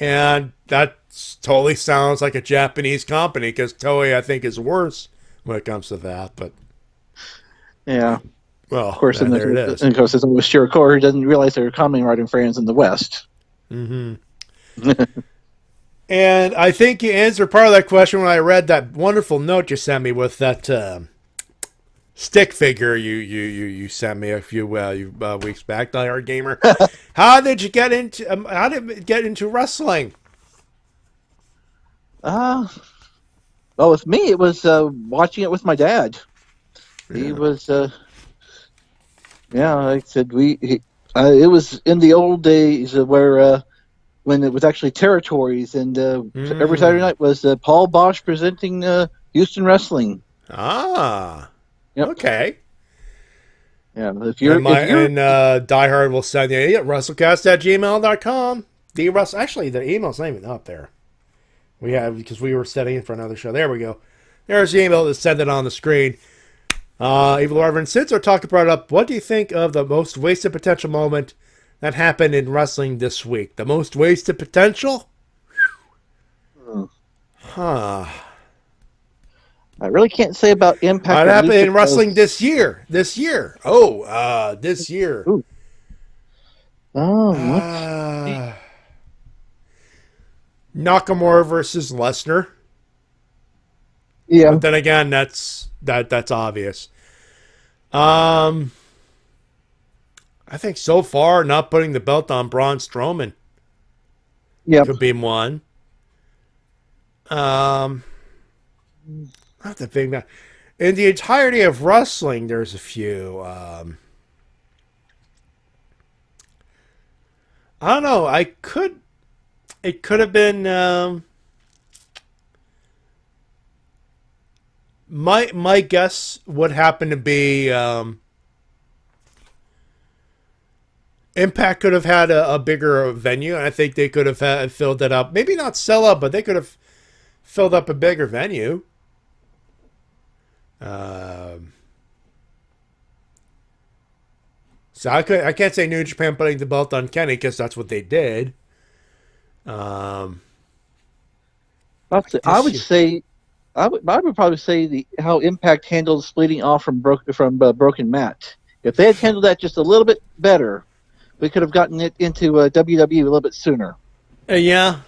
Speaker 4: And that totally sounds like a Japanese company, because Toei, I think, is worse when it comes to that. But
Speaker 12: yeah.
Speaker 4: Well,
Speaker 12: of course,
Speaker 4: there it is.
Speaker 12: And of course, it's with Shirokor, who doesn't realize they're copywriting fans in the West.
Speaker 4: Mm-hmm. And I think you answered part of that question when I read that wonderful note you sent me with that stick figure you sent me a few weeks back, Die Hard Gamer. How did you get into wrestling?
Speaker 12: Well, with me, it was watching it with my dad. He was, like I said, it was in the old days where when it was actually territories, and every Saturday night was Paul Bosch presenting Houston Wrestling.
Speaker 4: Ah,
Speaker 12: yep.
Speaker 4: Okay.
Speaker 12: Yeah,
Speaker 4: and Die Hard will send you WrestleCast@gmail.com. Actually, the email's not even up there. We have, because we were setting it for another show. There we go. There's the email that sent it on the screen. Evil Reverend, since our talk brought up, what do you think of the most wasted potential moment that happened in wrestling this week? The most wasted potential? Huh.
Speaker 12: I really can't say about Impact.
Speaker 4: What happened in wrestling this year? This year. This year.
Speaker 12: Ooh. Oh,
Speaker 4: Nakamura versus Lesnar.
Speaker 12: Yeah.
Speaker 4: But then again, that's obvious. I think so far, not putting the belt on Braun Strowman. Could be one. I have to think that in the entirety of wrestling, there's a few. I don't know. It could have been. My guess would happen to be Impact could have had a bigger venue, and I think they could have filled it up. Maybe not sell up, but they could have filled up a bigger venue. So I can't say New Japan putting the belt on Kenny because that's what they did.
Speaker 12: I would probably say how Impact handled splitting off from Broken Matt. If they had handled that just a little bit better, we could have gotten it into WWE a little bit sooner.
Speaker 4: Yeah,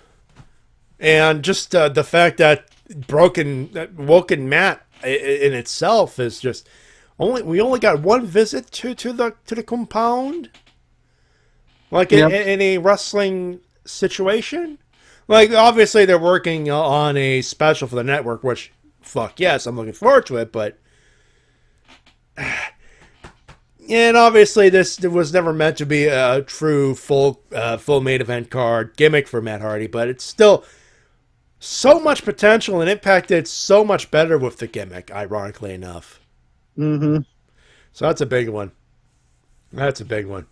Speaker 4: and just the fact that Woken Matt in itself is just we only got one visit to the compound, like in a wrestling situation. Like, obviously, they're working on a special for the network, which, fuck yes, I'm looking forward to it, but... And obviously, this was never meant to be a true full main event card gimmick for Matt Hardy, but it's still so much potential and impacted so much better with the gimmick, ironically enough.
Speaker 12: Mm-hmm.
Speaker 4: So that's a big one. That's a big one.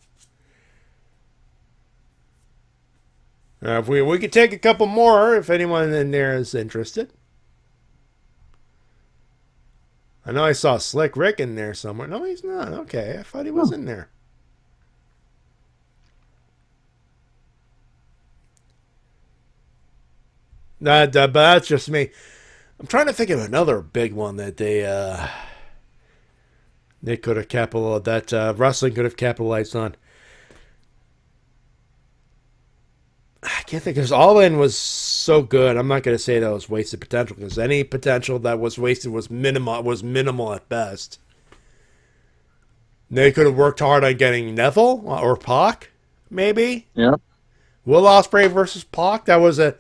Speaker 4: If we could take a couple more if anyone in there is interested. I know I saw Slick Rick in there somewhere. No, he's not. Okay, I thought he was in there. But that's just me. I'm trying to think of another big one that they could have capitalized, that wrestling could have capitalized on. I can't think, because All In was so good. I'm not going to say that was wasted potential, because any potential that was wasted was minimal at best. They could have worked hard on getting Neville or Pac, maybe.
Speaker 12: Yeah.
Speaker 4: Will Ospreay versus Pac. But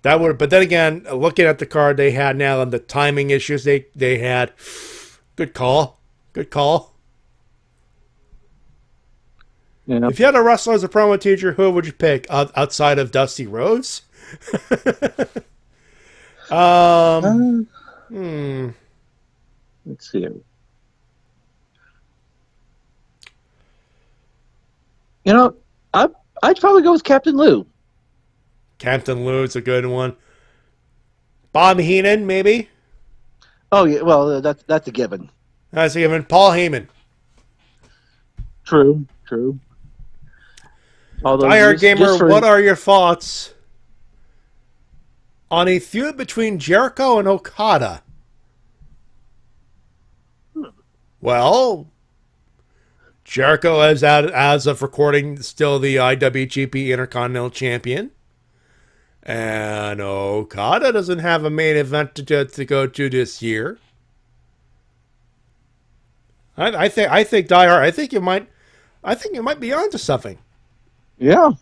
Speaker 4: then again, looking at the card they had now and the timing issues they had, good call.
Speaker 12: Yeah.
Speaker 4: If you had a wrestler as a promo teacher, who would you pick outside of Dusty Rhodes?
Speaker 12: Let's see. I'd probably go with Captain Lou.
Speaker 4: Captain Lou's a good one. Bob Heenan, maybe?
Speaker 12: Oh, yeah. Well, that's a given.
Speaker 4: That's a given. Paul Heyman.
Speaker 12: True. Although
Speaker 4: Die Gamer, what are your thoughts on a feud between Jericho and Okada? Well, Jericho is, as of recording, still the IWGP Intercontinental Champion. And Okada doesn't have a main event to go to this year. I think Die Hard. I think you might be onto something.
Speaker 12: Yeah.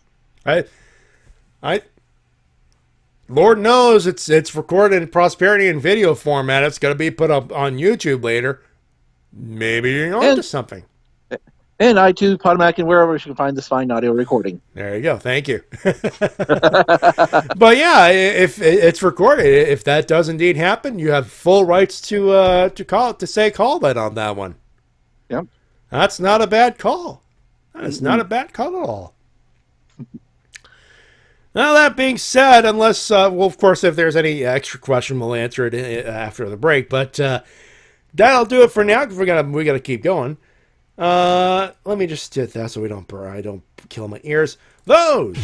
Speaker 4: Lord knows it's recorded in prosperity and video format. It's going to be put up on YouTube later. Maybe you're onto something.
Speaker 12: And iTunes, Podomatic, and wherever you can find this fine audio recording.
Speaker 4: There you go. Thank you. But yeah, if it's recorded, if that does indeed happen, you have full rights to say call that on that one.
Speaker 12: Yep.
Speaker 4: That's not a bad call. That's not a bad call at all. Now, that being said, unless, well, of course, if there's any extra question, we'll answer it after the break. But that'll do it for now, because we gotta keep going. Let me just do that so I don't kill my ears. Those!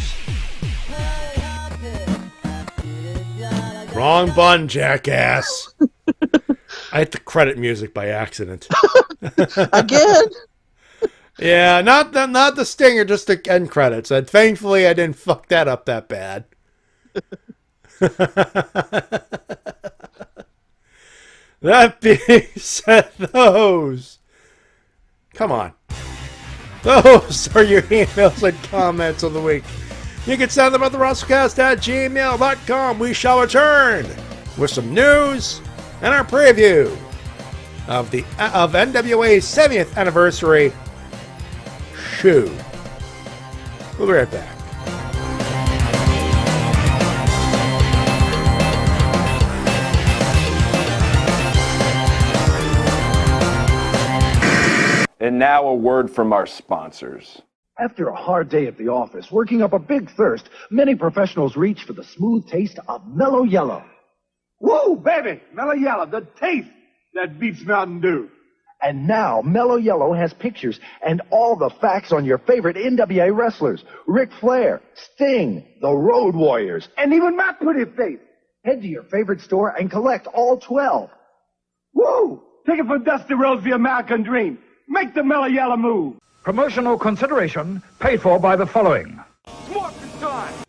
Speaker 4: Wrong button, jackass. I hit the credit music by accident.
Speaker 12: Again?
Speaker 4: Yeah, not the stinger, just the end credits. And thankfully, I didn't fuck that up that bad. That being said, those. Come on. Those are your emails and comments of the week. You can send them at the WrestleCast@gmail.com. We shall return with some news and our preview of NWA's 70th anniversary show. We'll be right back.
Speaker 13: And now a word from our sponsors.
Speaker 1: After a hard day at the office, working up a big thirst, many professionals reach for the smooth taste of Mellow Yellow.
Speaker 14: Woo, baby! Mellow Yellow, the taste that beats Mountain Dew.
Speaker 1: And now, Mellow Yellow has pictures and all the facts on your favorite NWA wrestlers. Ric Flair, Sting, the Road Warriors,
Speaker 14: and even my pretty face.
Speaker 1: Head to your favorite store and collect all 12.
Speaker 14: Woo! Take it from Dusty Rhodes, the American Dream. Make the Mellow Yellow move.
Speaker 1: Promotional consideration paid for by the following.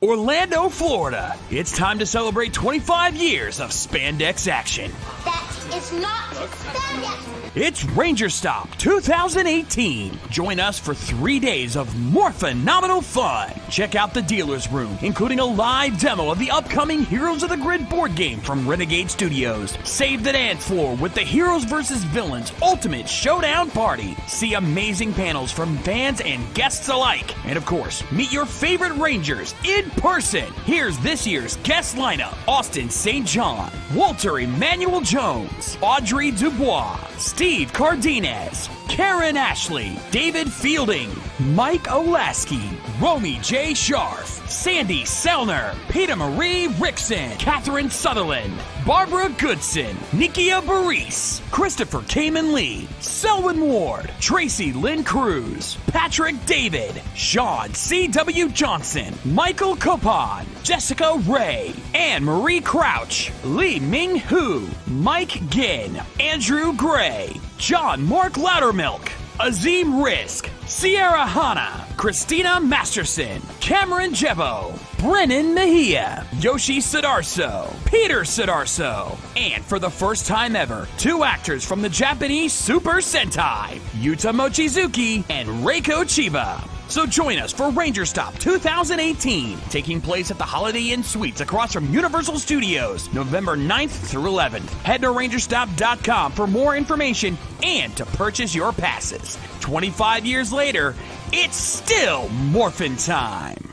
Speaker 2: Orlando, Florida. It's time to celebrate 25 years of spandex action.
Speaker 3: That is not spandex.
Speaker 2: It's Ranger Stop 2018. Join us for 3 days of more phenomenal fun. Check out the dealer's room, including a live demo of the upcoming Heroes of the Grid board game from Renegade Studios. Save the dance floor with the Heroes vs. Villains Ultimate Showdown Party. See amazing panels from fans and guests alike. And of course, meet your favorite Rangers in person. Here's this year's guest lineup: Austin St. John, Walter Emmanuel Jones, Audrey Dubois, Steve Cardenas, Karen Ashley, David Fielding, Mike Olaski, Romy J. Scharf, Sandy Selner, Peter Marie Rickson, Catherine Sutherland, Barbara Goodson, Nikia Baris, Christopher Kamen Lee, Selwyn Ward, Tracy Lynn Cruz, Patrick David, Sean C.W. Johnson, Michael Copon, Jessica Ray, Anne Marie Crouch, Lee Ming Hu, Mike Ginn, Andrew Gray, John Mark Loudermilk, Azim Risk, Sierra Hanna, Christina Masterson, Cameron Jebo, Brennan Mejia, Yoshi Sidarso, Peter Sidarso, and for the first time ever, 2 actors from the Japanese Super Sentai, Yuta Mochizuki and Reiko Chiba. So join us for Ranger Stop 2018, taking place at the Holiday Inn Suites across from Universal Studios, November 9th through 11th. Head to rangerstop.com for more information and to purchase your passes. 25 years later, it's still morphin' time.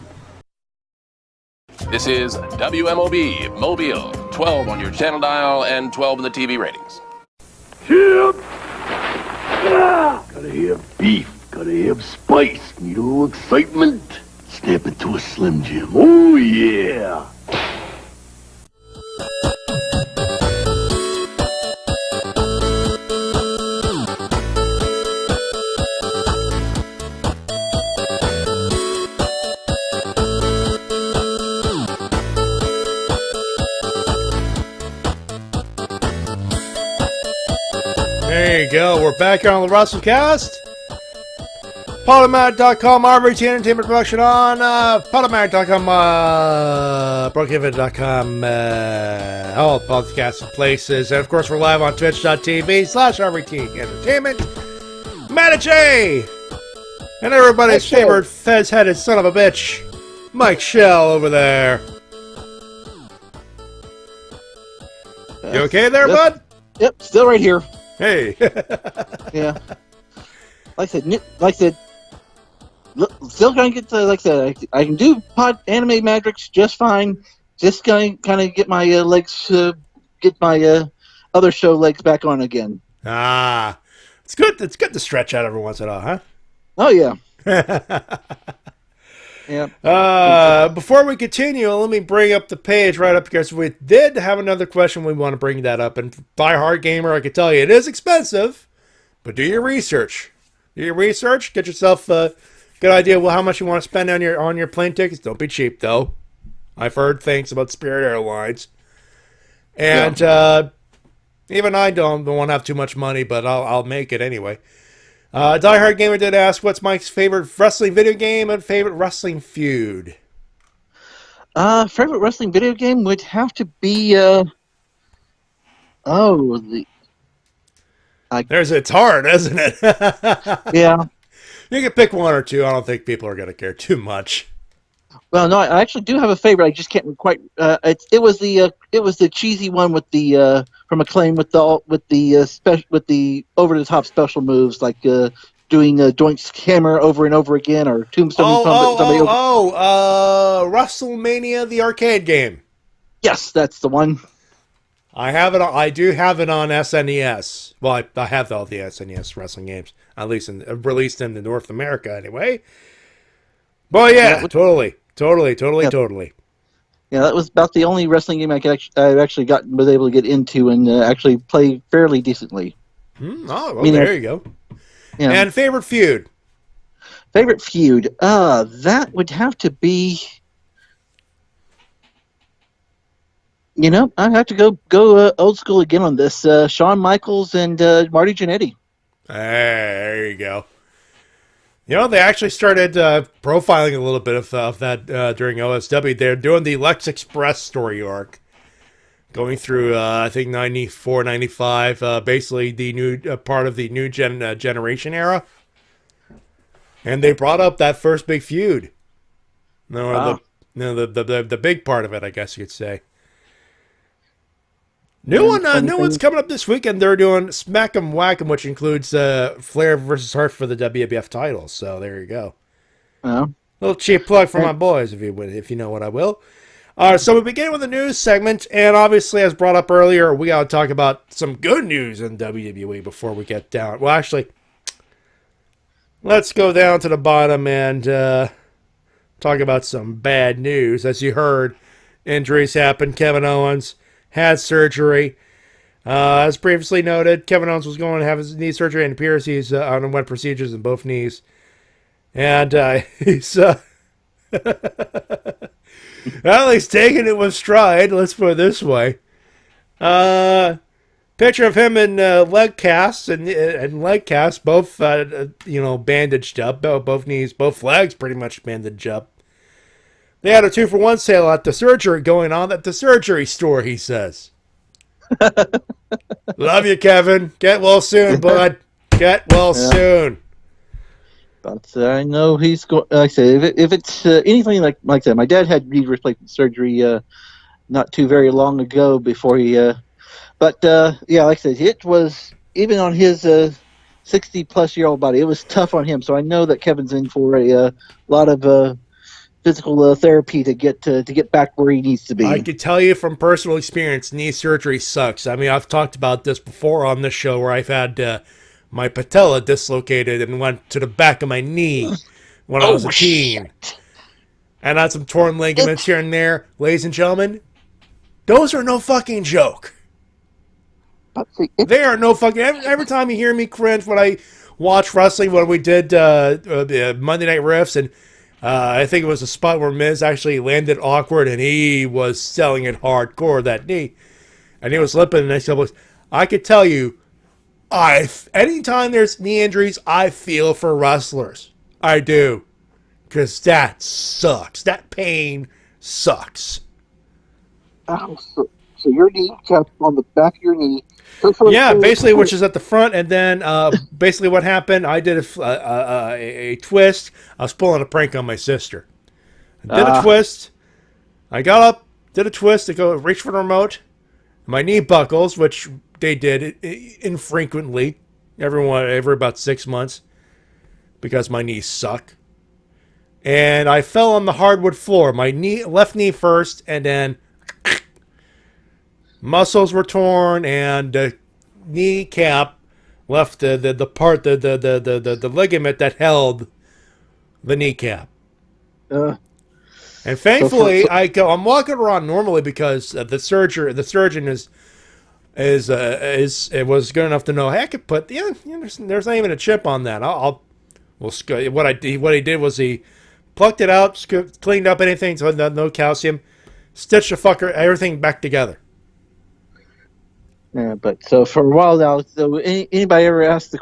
Speaker 15: This is WMOB Mobile, 12 on your channel dial and 12 in the TV ratings.
Speaker 14: Chip! Gotta have beef. Gotta have spice. Need a little excitement. Snap it to a Slim Jim. Oh, yeah.
Speaker 4: There you go. We're back on the Wrestle Cast. Podomatic.com, RVT Entertainment Production on Podomatic.com, Brookhaven.com, all podcasts and places. And of course, we're live on Twitch.tv/RVT Entertainment. Matty J! And everybody's favorite fez-headed son of a bitch, Mikshel over there. You okay there, bud?
Speaker 12: Yep, still right here.
Speaker 4: Hey.
Speaker 12: Yeah. Like I said, still gonna get to, like I said, I can do anime Matrix just fine. Just gonna kind of get my legs, get my other show legs back on again.
Speaker 4: Ah, it's good. It's good to stretch out every once in a while, huh?
Speaker 12: Oh yeah. Yeah.
Speaker 4: Before we continue, let me bring up the page right up because we did have another question. We want to bring that up. And Die Hard Gamer, I can tell you, it is expensive, but do your research. Do your research. Get yourself a good idea of how much you want to spend on your plane tickets. Don't be cheap, though. I've heard things about Spirit Airlines, and even I don't want to have too much money, but I'll make it anyway. Die Hard Gamer did ask, what's Mike's favorite wrestling video game and favorite wrestling feud?
Speaker 12: Favorite wrestling video game would have to be
Speaker 4: it's hard, isn't it?
Speaker 12: Yeah.
Speaker 4: You can pick one or two. I don't think people are going to care too much.
Speaker 12: Well, no, I actually do have a favorite. I just can't quite. It was the cheesy one with the from Acclaim with the over the top special moves like doing Doink's Hammer over and over again or Tombstone.
Speaker 4: WrestleMania, the arcade game.
Speaker 12: Yes, that's the one.
Speaker 4: I do have it on SNES. Well, I have all the SNES wrestling games, at least released in North America anyway. But yeah, totally.
Speaker 12: Yeah, that was about the only wrestling game I actually was able to get into and actually play fairly decently.
Speaker 4: There you go. Yeah. And favorite feud?
Speaker 12: Favorite feud? That would have to be. You know, I'd have to go old school again on this. Shawn Michaels and Marty Jannetty.
Speaker 4: There you go. You know, they actually started profiling a little bit of that during OSW. They're doing the Lex Express story arc. Going through, I think, 94, 95, basically the new part of the new generation era. And they brought up that first big feud. The big part of it, I guess you could say. New one's coming up this weekend. They're doing Smack 'em Whack 'em, which includes Flair versus Hart for the WWF title. So there you go. Little cheap plug for my boys, if you know what I will. So we begin with the news segment, and obviously, as brought up earlier, we got to talk about some good news in WWE before we get down. Well, actually, let's go down to the bottom and talk about some bad news. As you heard, injuries happened. Kevin Owens had surgery. As previously noted, Kevin Owens was going to have his knee surgery, and it appears he's underwent procedures in both knees. And he's at least taking it with stride, let's put it this way. Picture of him in leg casts and leg casts, both bandaged up, both knees, both legs pretty much bandaged up. They had a 2-for-1 sale at the surgery going on at the surgery store, he says. Love you, Kevin. Get well soon, bud. Get well soon.
Speaker 12: But I know he's going. Like I say, if it's anything like I said, my dad had knee replacement surgery not too very long ago before he. Like I said, it was even on his 60-plus-year-old body. It was tough on him. So I know that Kevin's in for a lot of physical therapy to get back where he needs to be.
Speaker 4: I can tell you from personal experience, knee surgery sucks. I mean, I've talked about this before on this show where I've had my patella dislocated and went to the back of my knee when I was a teen. And I had some torn ligaments here and there. Ladies and gentlemen, those are no fucking joke. They are no fucking... Every time you hear me cringe when I watch wrestling, when we did Monday Night Riffs, and I think it was a spot where Miz actually landed awkward, and he was selling it hardcore, that knee. And he was limping the next couple of... I could tell you, anytime there's knee injuries, I feel for wrestlers. I do. Because that sucks. That pain sucks.
Speaker 12: Oh, so your kneecap on the back of your knee.
Speaker 4: Yeah, basically, which is at the front, and then basically what happened, I did a twist. I was pulling a prank on my sister. I did a twist. I got up, did a twist to go reach for the remote. My knee buckles, which they did infrequently, every about 6 months, because my knees suck. And I fell on the hardwood floor. My left knee first, and then muscles were torn, and the kneecap left the part, the ligament that held the kneecap. And thankfully, I'm walking around normally because the surgeon it was good enough to know, hey, I could put there's not even a chip on that. What he did was he plucked it out, cleaned up anything, so no calcium, stitched everything back together.
Speaker 12: Yeah, but so for a while now, so anybody ever asked if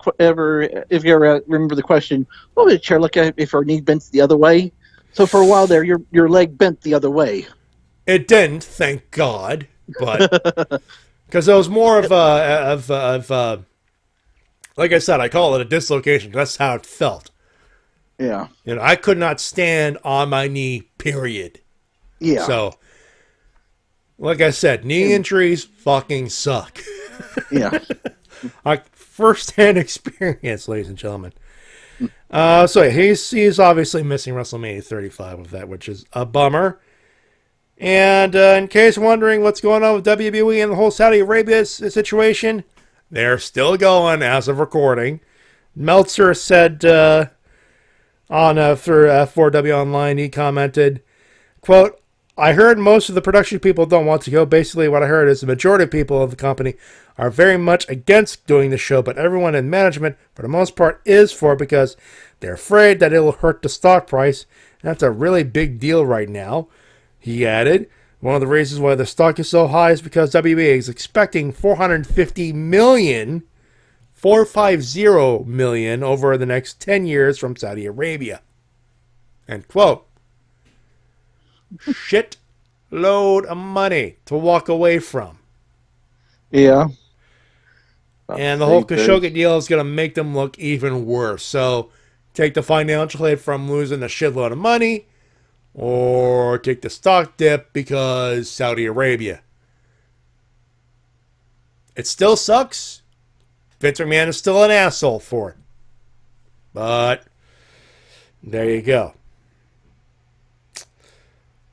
Speaker 12: you ever remember the question, what would a chair look at if our knee bent the other way? So for a while there, your leg bent the other way.
Speaker 4: It didn't, thank God, but because it was more of like I said, I call it a dislocation. That's how it felt.
Speaker 12: Yeah.
Speaker 4: I could not stand on my knee, period.
Speaker 12: Yeah.
Speaker 4: So, like I said, knee injuries fucking suck.
Speaker 12: Yeah.
Speaker 4: First-hand experience, ladies and gentlemen. So he's obviously missing WrestleMania 35 of that, which is a bummer. And in case you're wondering what's going on with WWE and the whole Saudi Arabia situation, they're still going as of recording. Meltzer said through F4W Online, he commented, quote, I heard most of the production people don't want to go. Basically, what I heard is the majority of people of the company are very much against doing the show, but everyone in management, for the most part, is for it because they're afraid that it'll hurt the stock price. And that's a really big deal right now. He added, one of the reasons why the stock is so high is because WWE is expecting $450 million over the next 10 years from Saudi Arabia. End quote. Shit load of money to walk away from.
Speaker 12: Yeah.
Speaker 4: And the whole Khashoggi deal is going to make them look even worse. So take the financial hit from losing a shitload of money, or take the stock dip because Saudi Arabia. It still sucks. Vince McMahon is still an asshole for it. But there you go.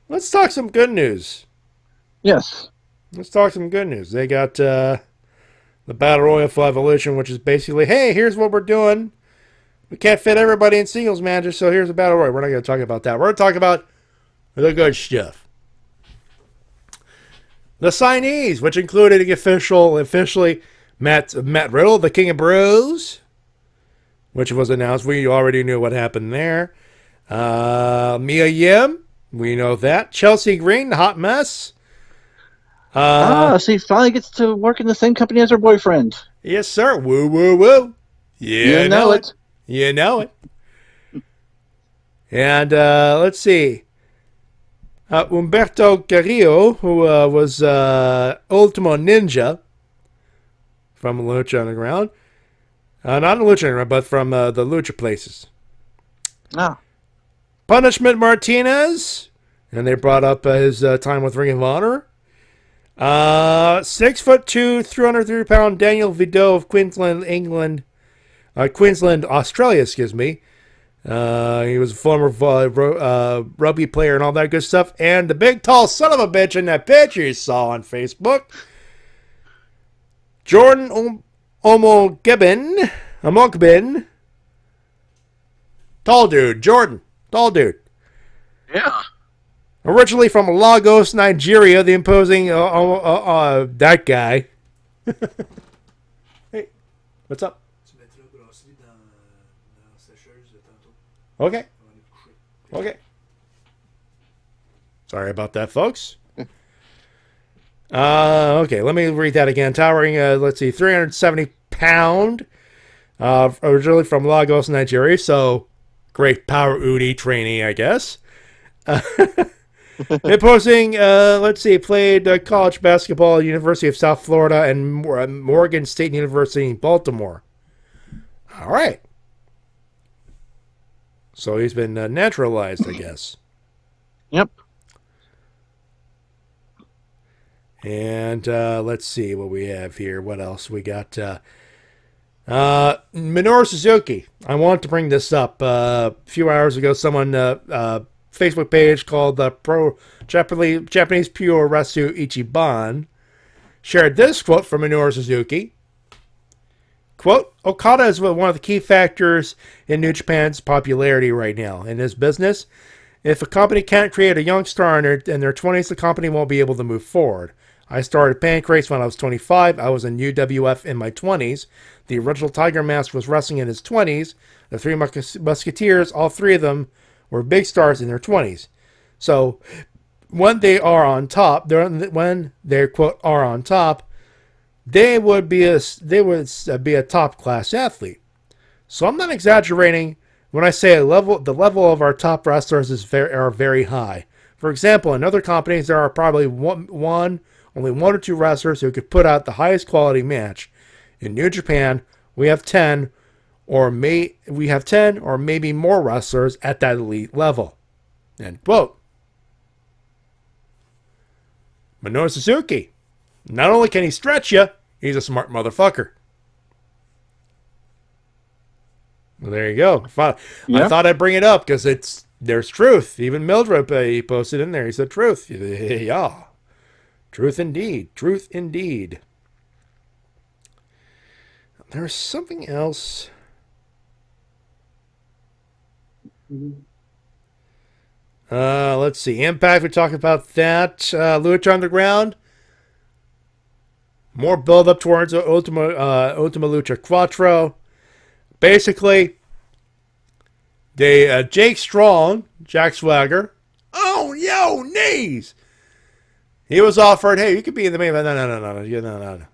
Speaker 4: Let's talk some good news.
Speaker 12: Yes.
Speaker 4: Let's talk some good news. They got the Battle Royal for Evolution, which is basically, hey, here's what we're doing. We can't fit everybody in singles matches, so here's a Battle Royal. We're not going to talk about that. We're going to talk about the good stuff. The signees, which included officially Matt Riddle, the King of Bros, which was announced. We already knew what happened there. Mia Yim. We know that. Chelsea Green, the hot mess.
Speaker 12: So he finally gets to work in the same company as her boyfriend.
Speaker 4: Yes, sir. Woo, woo, woo. You know it. You know it. And let's see. Humberto Carrillo, who was Ultimo Ninja from Lucha Underground. Not in Lucha Underground, but from the Lucha places. Punishment Martinez, and they brought up his time with Ring of Honor. 6'2", 330-pound Daniel Vidot of Queensland, Australia, excuse me. He was a former rugby player and all that good stuff. And the big, tall son of a bitch in that picture you saw on Facebook, Jordan Omogbin. Tall dude, Jordan. Tall dude.
Speaker 12: Yeah.
Speaker 4: Originally from Lagos, Nigeria, the imposing that guy. Hey, what's up? Okay. Sorry about that, folks. Okay, let me read that again. Towering, 370 pound. Originally from Lagos, Nigeria. So, great power Udi trainee, I guess. Imposing, let's see, played college basketball at University of South Florida and Morgan State University in Baltimore. All right. So he's been naturalized, I guess.
Speaker 12: Yep.
Speaker 4: And let's see what we have here. What else we got? Minoru Suzuki. I wanted to bring this up. A few hours ago, someone Facebook page called the Pro Japanese Pure Resu Ichiban shared this quote from Minoru Suzuki. Quote, Okada is one of the key factors in New Japan's popularity right now. In this business, if a company can't create a young star in their 20s, the company won't be able to move forward. I started Pancrase when I was 25. I was in UWF in my 20s. The original Tiger Mask was wrestling in his 20s. The Three Musketeers, all three of them, were big stars in their 20s. So when they are on top, when they quote are on top, they would be a top class athlete. So I'm not exaggerating when I say the level of our top wrestlers are very high. For example, in other companies there are probably only one or two wrestlers who could put out the highest quality match. In New Japan, we have 10 or maybe more wrestlers at that elite level. End quote. Minoru Suzuki. Not only can he stretch you, he's a smart motherfucker. Well, there you go. I thought I'd bring it up because there's truth. Even Mildred he posted in there. He said truth. Yeah. Truth indeed. Truth indeed. There's something else. Let's see. Impact, we talked about that. Lucha Underground. More build up towards Ultima Lucha Quattro. Basically, Jake Strong, Jack Swagger. Oh, yo, knees! He was offered, hey, you could be in the main event. No.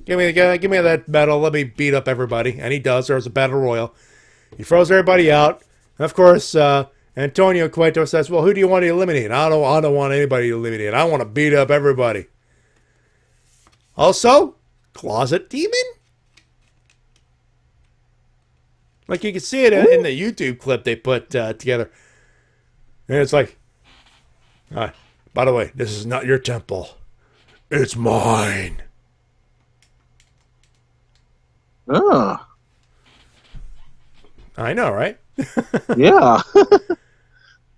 Speaker 4: Give me that medal. Let me beat up everybody. And he does. There's a battle royal. He throws everybody out. And of course, Antonio Cueto says, well, who do you want to eliminate? I don't want anybody to eliminate. I want to beat up everybody. Also, Closet Demon? Like you can see it in the YouTube clip they put together. And it's like, by the way, this is not your temple. It's mine.
Speaker 12: Oh.
Speaker 4: I know, right?
Speaker 12: Yeah.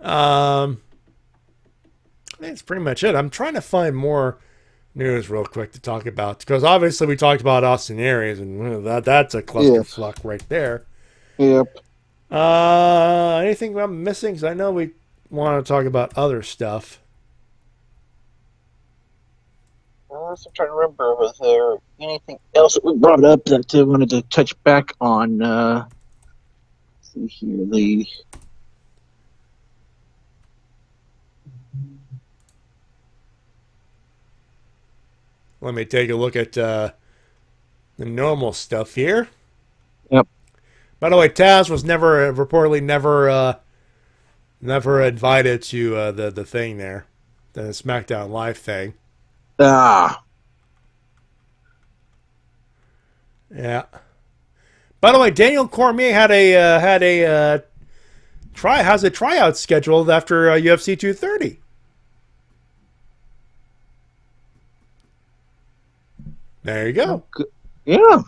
Speaker 4: I think that's pretty much it. I'm trying to find more news real quick to talk about because obviously we talked about Austin Aries and that's a clusterfuck right there.
Speaker 12: Yep.
Speaker 4: Anything I'm missing? Because I know we want to talk about other stuff.
Speaker 12: I'm trying to remember, was there anything else that we brought up that I wanted to touch back on? Let's see here,
Speaker 4: Let me take a look at the normal stuff here.
Speaker 12: Yep.
Speaker 4: By the way, Taz was reportedly never invited to the thing there, the SmackDown Live thing.
Speaker 12: Ah.
Speaker 4: Yeah. By the way, Daniel Cormier has a tryout scheduled after UFC 230. There you go.
Speaker 12: Yeah.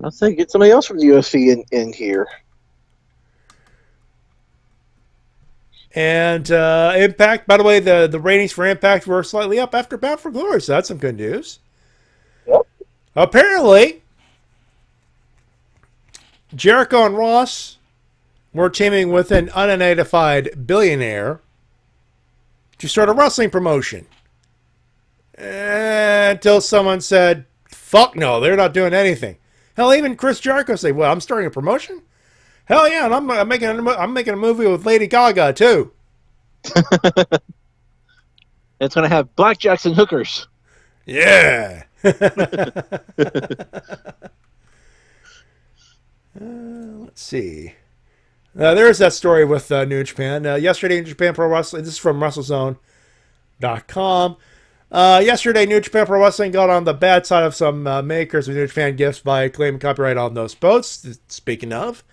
Speaker 12: I'll say get somebody else from the UFC in here.
Speaker 4: And Impact, by the way, the ratings for Impact were slightly up after Bound for Glory, so that's some good news.
Speaker 12: Yep.
Speaker 4: Apparently, Jericho and Ross were teaming with an unidentified billionaire to start a wrestling promotion. Until someone said, fuck no, they're not doing anything. Hell, even Chris Jericho said, well, I'm starting a promotion? Hell yeah, and I'm making a movie with Lady Gaga, too.
Speaker 12: It's going to have blackjacks and hookers.
Speaker 4: Yeah. Let's see. There's that story with New Japan. Yesterday, New Japan Pro Wrestling, this is from WrestleZone.com. Yesterday, New Japan Pro Wrestling got on the bad side of some makers of New Japan gifts by claiming copyright on those posts. Speaking of,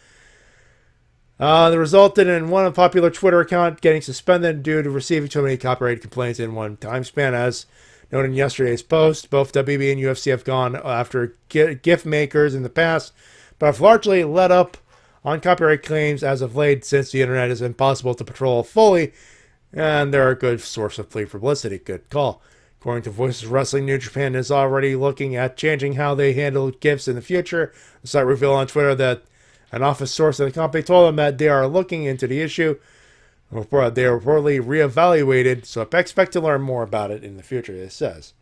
Speaker 4: that resulted in one popular Twitter account getting suspended due to receiving too many copyright complaints in one time span. As noted in yesterday's post, both WB and UFC have gone after gift makers in the past, but have largely let up on copyright claims as of late, since the internet is impossible to patrol fully, and they're a good source of free publicity. Good call. According to Voices of Wrestling, New Japan is already looking at changing how they handle gifts in the future. The site revealed on Twitter that an office source of the company told them that they are looking into the issue. They are reportedly reevaluated, so expect to learn more about it in the future, it says.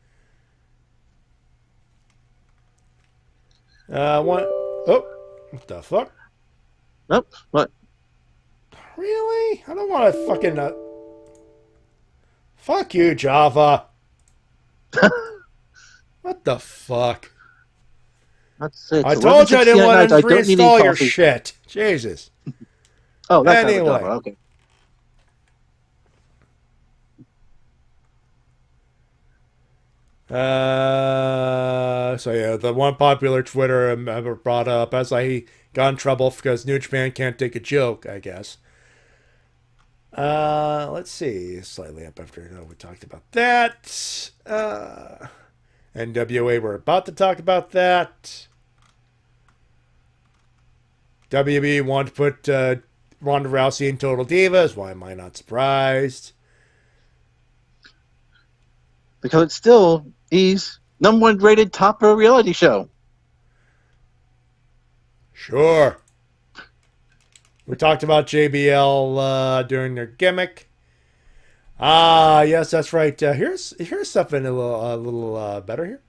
Speaker 4: What the fuck?
Speaker 12: Nope. What?
Speaker 4: Really? I don't want to fucking... Fuck you, Java. What the fuck?
Speaker 12: That's it.
Speaker 4: I told you I didn't want to reinstall your shit. Jesus.
Speaker 12: Oh, that's
Speaker 4: anyway.
Speaker 12: Okay.
Speaker 4: So yeah, the one popular Twitter member brought up as he got in trouble because New Japan can't take a joke, I guess. Let's see. Slightly up after we talked about that. NWA, we're about to talk about that. WB want to put Ronda Rousey in Total Divas. Why am I not surprised?
Speaker 12: Because it's still E's #1 rated top pro reality show. Sure.
Speaker 4: We talked about JBL during their gimmick. Yes, that's right. Here's something a little better here.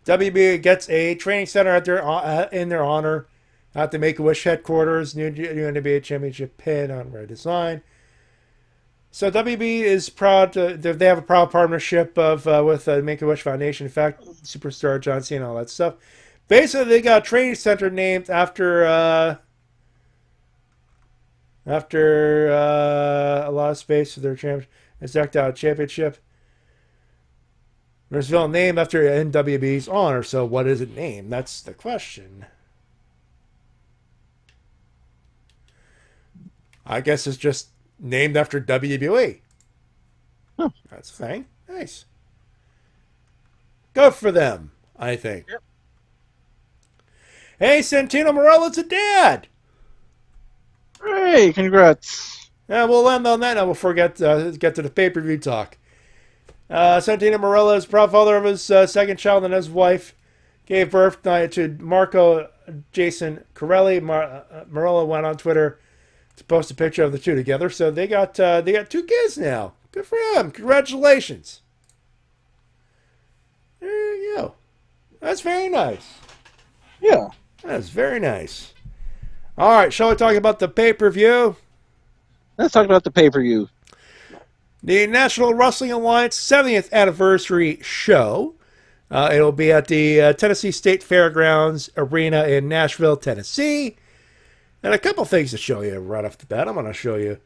Speaker 4: WB gets a training center in their honor at the Make-A-Wish headquarters. New NBA Championship pin on red design. So WB is proud. They have a proud partnership with the Make-A-Wish Foundation. In fact, superstar John Cena, all that stuff. Basically, they got a training center named after a lot of space for their championship. There's a named after NWB's honor, so what is it named? That's the question. I guess it's just named after WWE.
Speaker 12: Huh.
Speaker 4: That's the thing. Nice. Good for them, I think.
Speaker 12: Yep.
Speaker 4: Hey, Santino Marella's a dad.
Speaker 12: Hey, congrats.
Speaker 4: Yeah, we'll end on that. Now we'll get to the pay-per-view talk. Santino Marella is proud father of his second child, and his wife gave birth to Marco Jason Corelli. Marella went on Twitter to post a picture of the two together. So they got 2 kids now. Good for him. Congratulations. There you go. That's very nice.
Speaker 12: Yeah.
Speaker 4: That's very nice. All right, shall we talk about the pay-per-view?
Speaker 12: Let's talk about the pay-per-view.
Speaker 4: The National Wrestling Alliance 70th anniversary show. It'll be at the Tennessee State Fairgrounds Arena in Nashville, Tennessee. And a couple things to show you right off the bat. I'm going to show you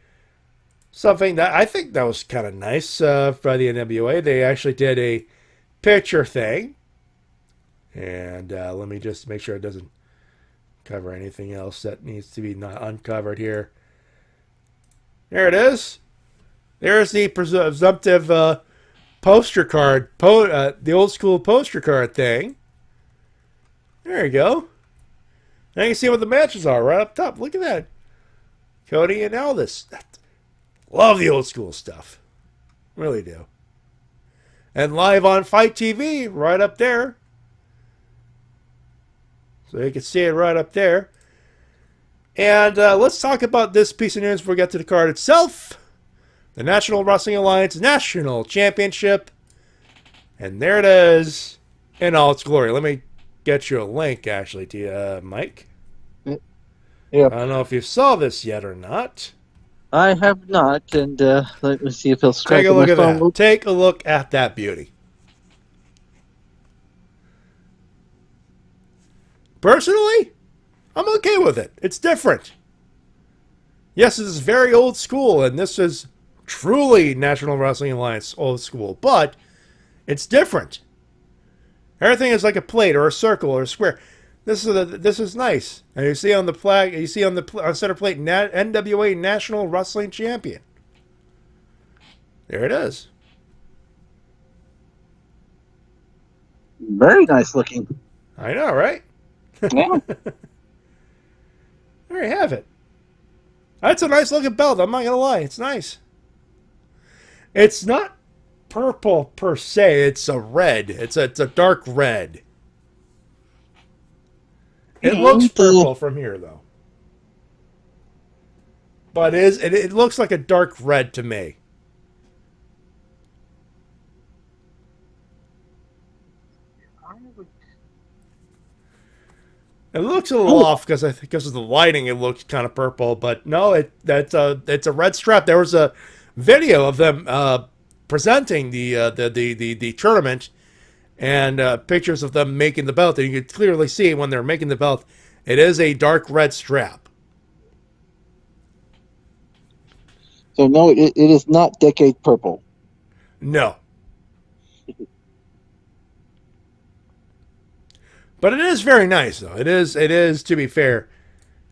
Speaker 4: something that I think that was kind of nice by the NWA. They actually did a picture thing. And let me just make sure it doesn't cover anything else that needs to be not uncovered here. There it is. There's the presumptive poster card, the old school poster card thing. There you go. Now you can see what the matches are right up top. Look at that. Cody and Aldis. Love the old school stuff. Really do. And live on Fight TV right up there. So you can see it right up there. And let's talk about this piece of news before we get to the card itself. The National Wrestling Alliance National Championship. And there it is in all its glory. Let me get you a link, actually, to you, Mike.
Speaker 12: Yeah.
Speaker 4: I don't know if you saw this yet or not.
Speaker 12: I have not, and let me see if he'll strike.
Speaker 4: Take a look at that. Take a look at that beauty. Personally, I'm okay with it. It's different. Yes, this is very old school, and this is truly National Wrestling Alliance old school, but it's different. Everything is like a plate or a circle or a square. This is nice. And you see on the flag, you see on the center plate, NWA National Wrestling Champion. There it is.
Speaker 12: Very nice looking.
Speaker 4: I know, right?
Speaker 12: Yeah.
Speaker 4: There you have it. That's a nice looking belt. I'm not gonna lie, it's nice. It's not purple per se. It's a red. It's a dark red. It looks purple from here, though. But it looks like a dark red to me. It looks a little off because of the lighting. It looks kind of purple, but no, it's a red strap. There was a video of them presenting the tournament and pictures of them making the belt, and you could clearly see when they're making the belt, it is a dark red strap.
Speaker 12: So no, it is not decade purple.
Speaker 4: No. But it is very nice, though. It is, to be fair,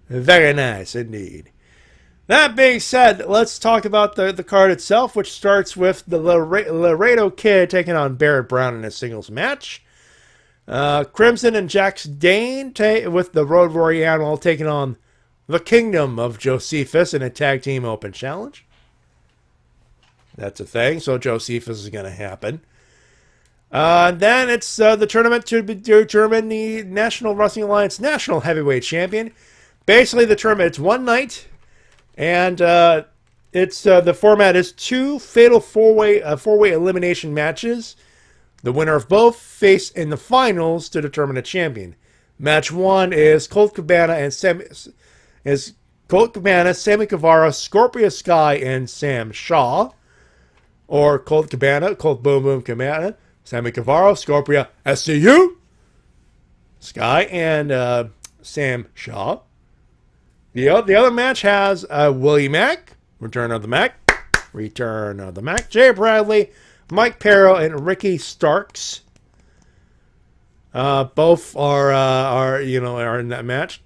Speaker 4: very nice indeed. That being said, let's talk about the card itself, which starts with the Laredo Kid taking on Barrett Brown in a singles match. Crimson and Jax Dane with the Road Warrior Animal taking on the Kingdom of Josephus in a Tag Team Open Challenge. That's a thing, so Josephus is going to happen. Then it's the tournament to determine the National Wrestling Alliance National Heavyweight Champion. Basically, the tournament, it's one night, and it's the format is two fatal four-way elimination matches. The winner of both face in the finals to determine a champion. Match one is Colt Cabana, Sammy Guevara, Scorpio Sky, and Sam Shaw. Or Colt Cabana, Colt Boom Boom Cabana, Sammy Guevara, Scorpio, SCU, Sky, and Sam Shaw. The other match has Willie Mack, Return of the Mac, Jay Bradley, Mike Perro, and Ricky Starks. Both are in that match,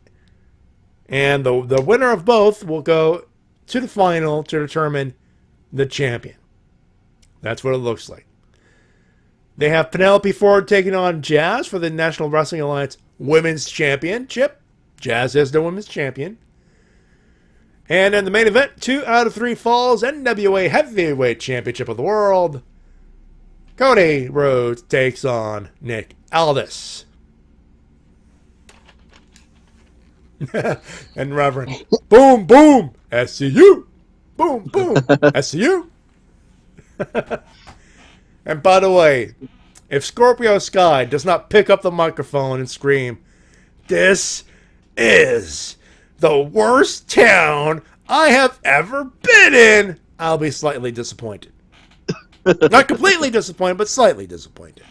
Speaker 4: and the winner of both will go to the final to determine the champion. That's what it looks like. They have Penelope Ford taking on Jazz for the National Wrestling Alliance Women's Championship. Jazz is the Women's Champion. And in the main event, 2 out of 3 falls, NWA Heavyweight Championship of the World. Cody Rhodes takes on Nick Aldis. And Reverend, boom, boom, SCU. Boom, boom, SCU. And by the way, if Scorpio Sky does not pick up the microphone and scream, "This is the worst town I have ever been in," I'll be slightly disappointed. Not completely disappointed, but slightly disappointed.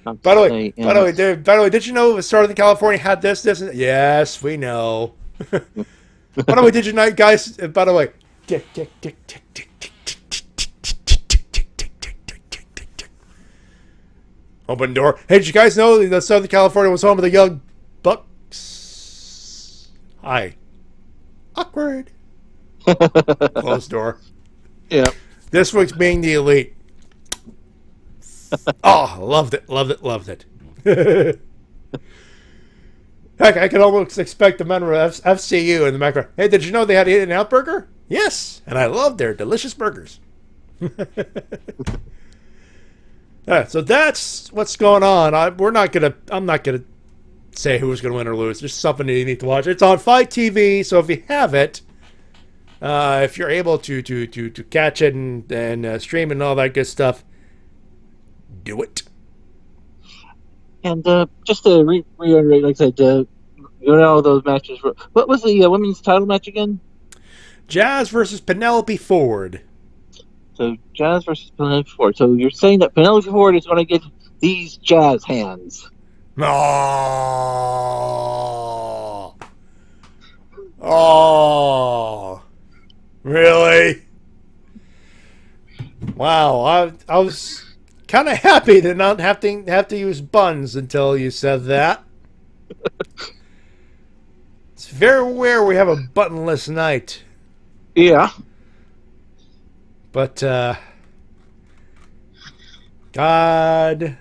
Speaker 4: By the way, did you know Southern California had this? Yes, we know. By the way, did you know, guys? By the way, tick, tick, tick, tick, tick, tick, tick, tick, tick, tick, tick, tick, tick, tick, tick, tick. Open door. Hey, did you guys know that Southern California was home of the Young Bucks? Hi. Awkward. Closed door.
Speaker 12: Yeah.
Speaker 4: This week's being the Elite. Oh, loved it. Heck, I could almost expect the member of FCU in the background. Hey, did you know they had an In-N-Out burger? Yes, and I love their delicious burgers. Right, so that's what's going on. I'm not gonna say who's gonna win or lose. Just something you need to watch. It's on Fight TV, so if you have it, if you're able to catch it and stream and all that good stuff, do it.
Speaker 12: And just to reiterate, like I said, those matches. What was the women's title match again?
Speaker 4: Jazz versus Penelope Ford.
Speaker 12: So Jazz versus Penelope Ford. So you're saying that Penelope Ford is going to get these Jazz hands?
Speaker 4: Oh. Oh. Really? Wow. I was kind of happy to not have to use buns until you said that. It's very rare we have a buttonless night.
Speaker 12: Yeah.
Speaker 4: But, God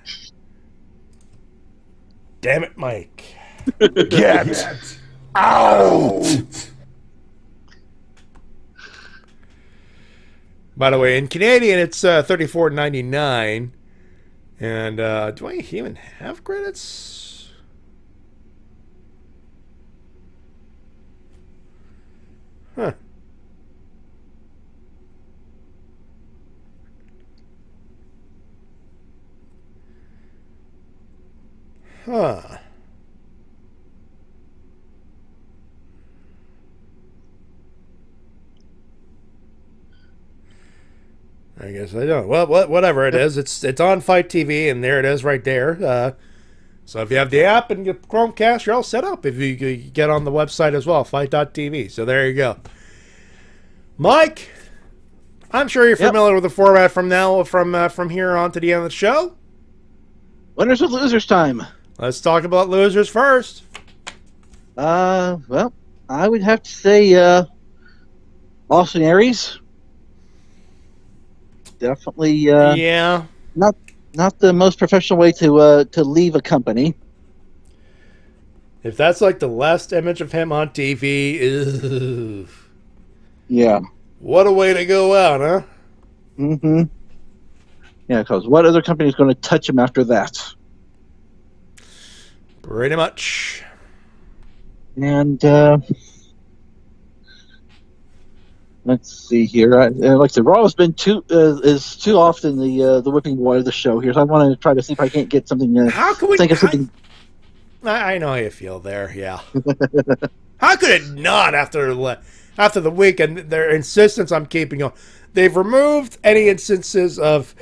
Speaker 4: damn it, Mike.
Speaker 6: Get out!
Speaker 4: By the way, in Canadian, it's $34.99. And do I even have credits? Huh. Huh. I guess I don't. Well, whatever it is, it's on Fight TV, and there it is right there. So if you have the app and your Chromecast, you're all set up. If you get on the website as well, fight.tv. So there you go. Mike, I'm sure you're familiar with the format from here on to the end of the show.
Speaker 12: Winners and losers time.
Speaker 4: Let's talk about losers first.
Speaker 12: Well, I would have to say Austin Aries. Definitely
Speaker 4: yeah.
Speaker 12: Not the most professional way to leave a company.
Speaker 4: If that's like the last image of him on TV, ew.
Speaker 12: Yeah.
Speaker 4: What a way to go out, huh?
Speaker 12: Mm-hmm. Yeah, because what other company is going to touch him after that?
Speaker 4: Pretty much.
Speaker 12: And let's see here. Like I said, Raw has been too often the whipping boy of the show here. So I want to try to see if I can't get something.
Speaker 4: How can we
Speaker 12: think of something?
Speaker 4: I know how you feel there. Yeah. How could it not after the week and their insistence on keeping on? They've removed any instances of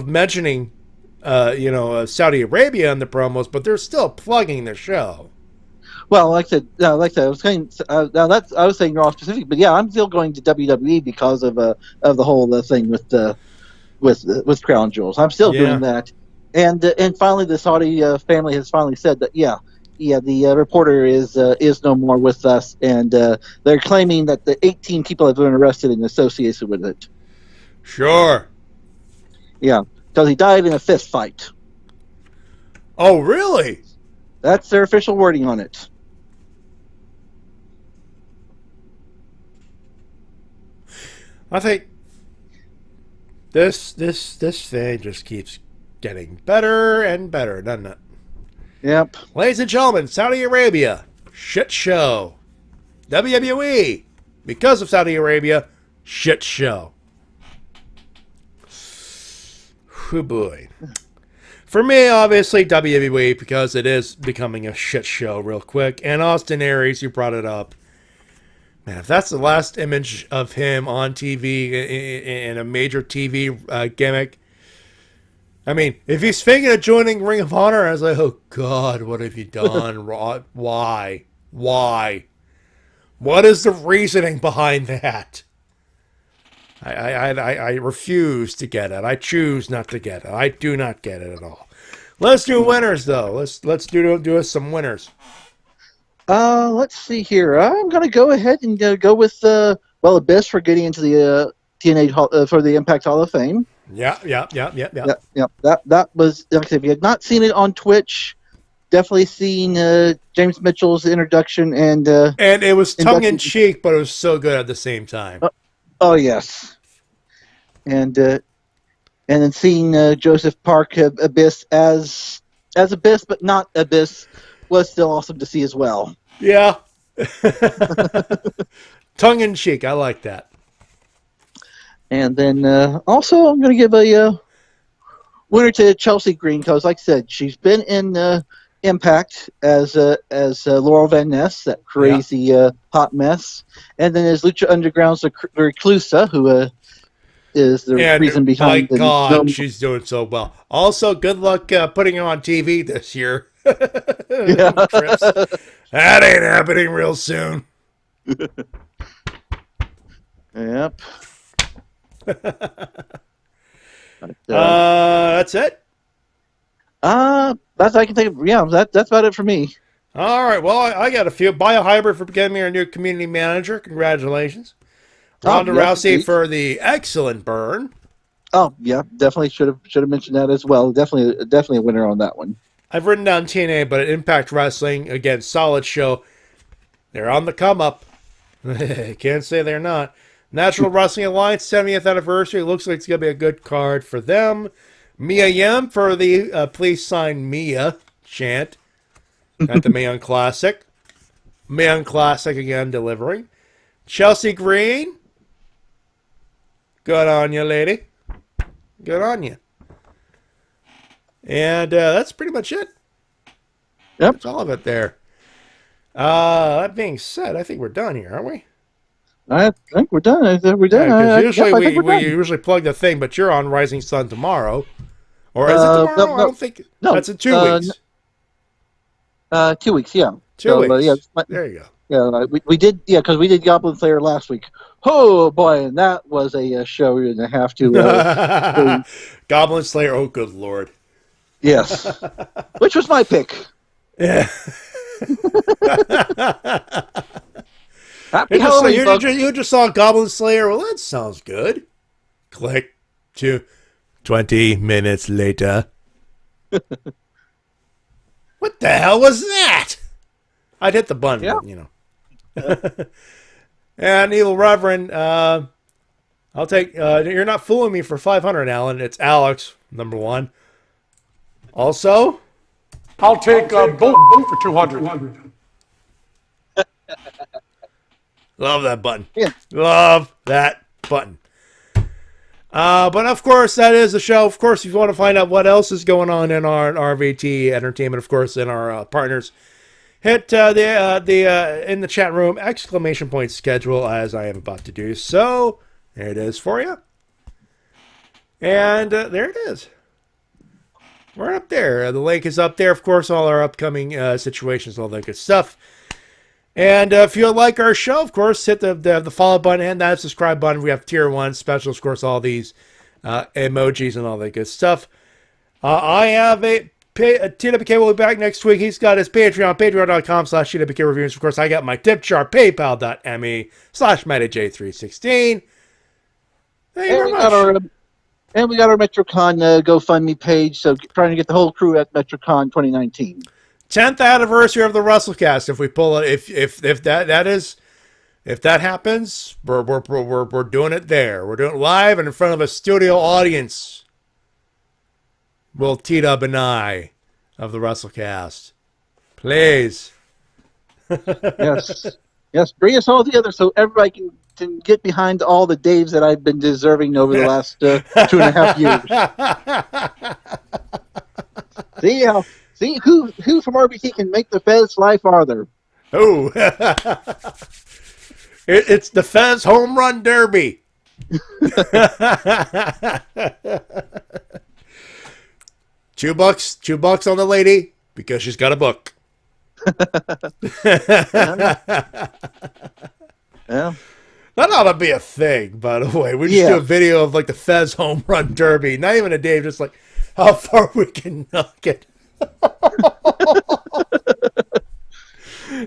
Speaker 4: mentioning, Saudi Arabia in the promos, but they're still plugging the show.
Speaker 12: Well, like I was saying, I was saying Raw specific, but yeah, I'm still going to WWE because of the whole thing with Crown Jewels. I'm still doing that, and finally the Saudi family has finally said that the reporter is no more with us, and they're claiming that the 18 people have been arrested in association with it.
Speaker 4: Sure.
Speaker 12: Yeah, because he died in a fist fight.
Speaker 4: Oh, really?
Speaker 12: That's their official wording on it.
Speaker 4: I think this thing just keeps getting better and better, doesn't it?
Speaker 12: Yep.
Speaker 4: Ladies and gentlemen, Saudi Arabia, shit show. WWE, because of Saudi Arabia, shit show. Oh boy. For me, obviously, WWE, because it is becoming a shit show real quick. And Austin Aries, you brought it up. Man, if that's the last image of him on TV in a major TV gimmick, I mean, if he's thinking of joining Ring of Honor, I was like, oh God, what have you done? Why? What is the reasoning behind that? I refuse to get it. I choose not to get it. I do not get it at all. Let's do winners, though. Let's do us some winners.
Speaker 12: Let's see here. I'm going to go ahead and go with Abyss for getting into the TNA for the Impact Hall of Fame.
Speaker 4: Yeah.
Speaker 12: That was, like I said, if you had not seen it on Twitch, definitely seen James Mitchell's introduction and
Speaker 4: it was tongue in cheek, but it was so good at the same time.
Speaker 12: Oh yes, and then seeing Joseph Park Abyss as Abyss, but not Abyss, was still awesome to see as well.
Speaker 4: Yeah, tongue in cheek. I like that.
Speaker 12: And then also, I'm going to give a winner to Chelsea Green because, like I said, she's been in Impact as Laurel Van Ness, that crazy hot mess, and then as Lucha Underground's the Reclusa, who is the reason behind
Speaker 4: my God, she's doing so well. Also, good luck putting her on TV this year. Trips. That ain't happening real soon.
Speaker 12: Yep.
Speaker 4: That's it.
Speaker 12: That's I can think of. Yeah, that's about it for me.
Speaker 4: All right. Well, I got a few. Biohybrid for becoming our new community manager. Congratulations. Ronda Rousey indeed. For the excellent burn.
Speaker 12: Oh yeah, definitely should have mentioned that as well. Definitely a winner on that one.
Speaker 4: I've written down TNA, but Impact Wrestling again, solid show. They're on the come up. Can't say they're not. National Wrestling Alliance 70th anniversary. Looks like it's gonna be a good card for them. Mia Yim for the Please Sign Mia chant at the Mayon Classic. Mayon Classic again delivering. Chelsea Green. Good on you, lady. Good on you. And that's pretty much it.
Speaker 12: Yep.
Speaker 4: That's all of it there. That being said, I think we're done here, aren't we?
Speaker 12: I think we're done. We're done.
Speaker 4: Yeah, usually we usually plug the thing, but you're on Rising Sun tomorrow. Or is it tomorrow?
Speaker 12: No,
Speaker 4: I don't think. No, that's in 2 weeks.
Speaker 12: 2 weeks, yeah.
Speaker 4: 2 weeks.
Speaker 12: Yeah,
Speaker 4: there you go.
Speaker 12: Yeah, we did. Yeah, because we did Goblin Slayer last week. Oh boy, and that was a show you're gonna have to.
Speaker 4: Goblin Slayer. Oh, good lord.
Speaker 12: Yes, which was my pick.
Speaker 4: Yeah.
Speaker 12: Happy Halloween,
Speaker 4: you just saw Goblin Slayer. Well, that sounds good. Click to 20 minutes later. What the hell was that? I'd hit the button, yeah. You know. And Evil Reverend, I'll take. You're not fooling me for 500, Alan. It's Alex, number one. Also,
Speaker 7: I'll take both for 200.
Speaker 4: Love that button. Yeah. Love that button. But of course, that is the show. Of course, if you want to find out what else is going on in our RVT Entertainment, of course, in our partners, hit the in the chat room ! Schedule, as I am about to do. So there it is for you, and there it is. Right up there. The link is up there. Of course, all our upcoming situations, all that good stuff. And if you like our show, of course, hit the follow button and that subscribe button. We have tier 1 specials, of course, all these emojis and all that good stuff. I have TWK will be back next week. He's got his Patreon, patreon.com/TWK reviews. Of course, I got my tip jar, paypal.me/MetaJ316. Thank you very much.
Speaker 12: And we got our MetroCon GoFundMe page, so trying to get the whole crew at MetroCon 2019.
Speaker 4: 10th anniversary of the Wrestle Cast. If we pull it, if that happens, we're doing it there. We're doing it live and in front of a studio audience. Will T-Dub and I of the Wrestle Cast, please.
Speaker 12: Yes. Bring us all together so everybody can get behind all the Daves that I've been deserving over the last 2.5 years. See who from RBT can make the Fez fly farther.
Speaker 4: Oh, it's the Fez Home Run Derby. $2 on the lady because she's got a book.
Speaker 12: Yeah.
Speaker 4: That ought to be a thing, by the way. We just do a video of like the Fez Home Run Derby. Not even a Dave, just like how far we can knock it.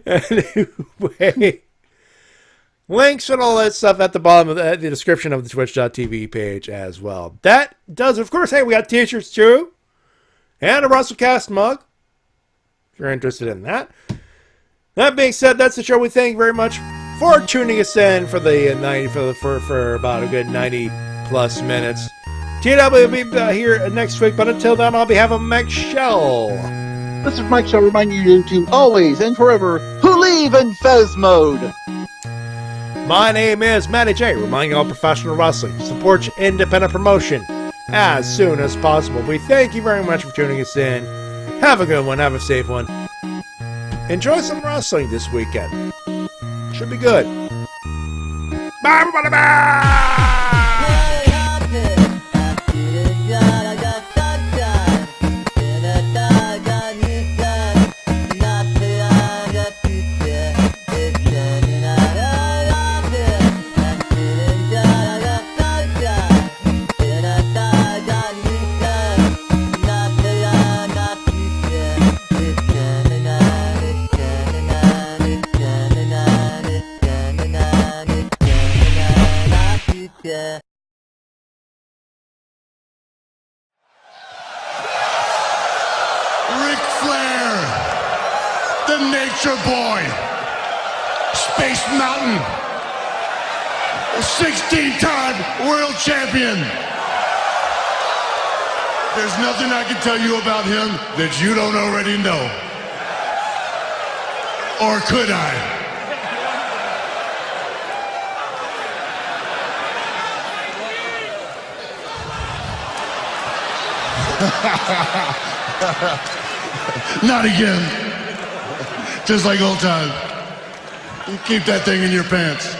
Speaker 4: Anyway, links and all that stuff at the bottom of the description of the twitch.tv page as well. That does, of course. Hey, we got t-shirts too, and a Wrestle Cast mug if you're interested in that. That being said, that's the show. We thank you very much for tuning us in for the 90 for about a good 90 plus minutes. TW will be here next week, but until then, on behalf of Mikshel.
Speaker 12: This is Mikshel reminding you to always and forever believe in Fez mode.
Speaker 2: My name is Matty J, reminding all professional wrestling to support your independent promotion as soon as possible. We thank you very much for tuning us in. Have a good one. Have a safe one. Enjoy some wrestling this weekend. Should be good. Bye, everybody. Bye.
Speaker 6: Nature Boy, Space Mountain, 16-time world champion. There's nothing I can tell you about him that you don't already know. Or could I? Not again. Just like old times. You keep that thing in your pants.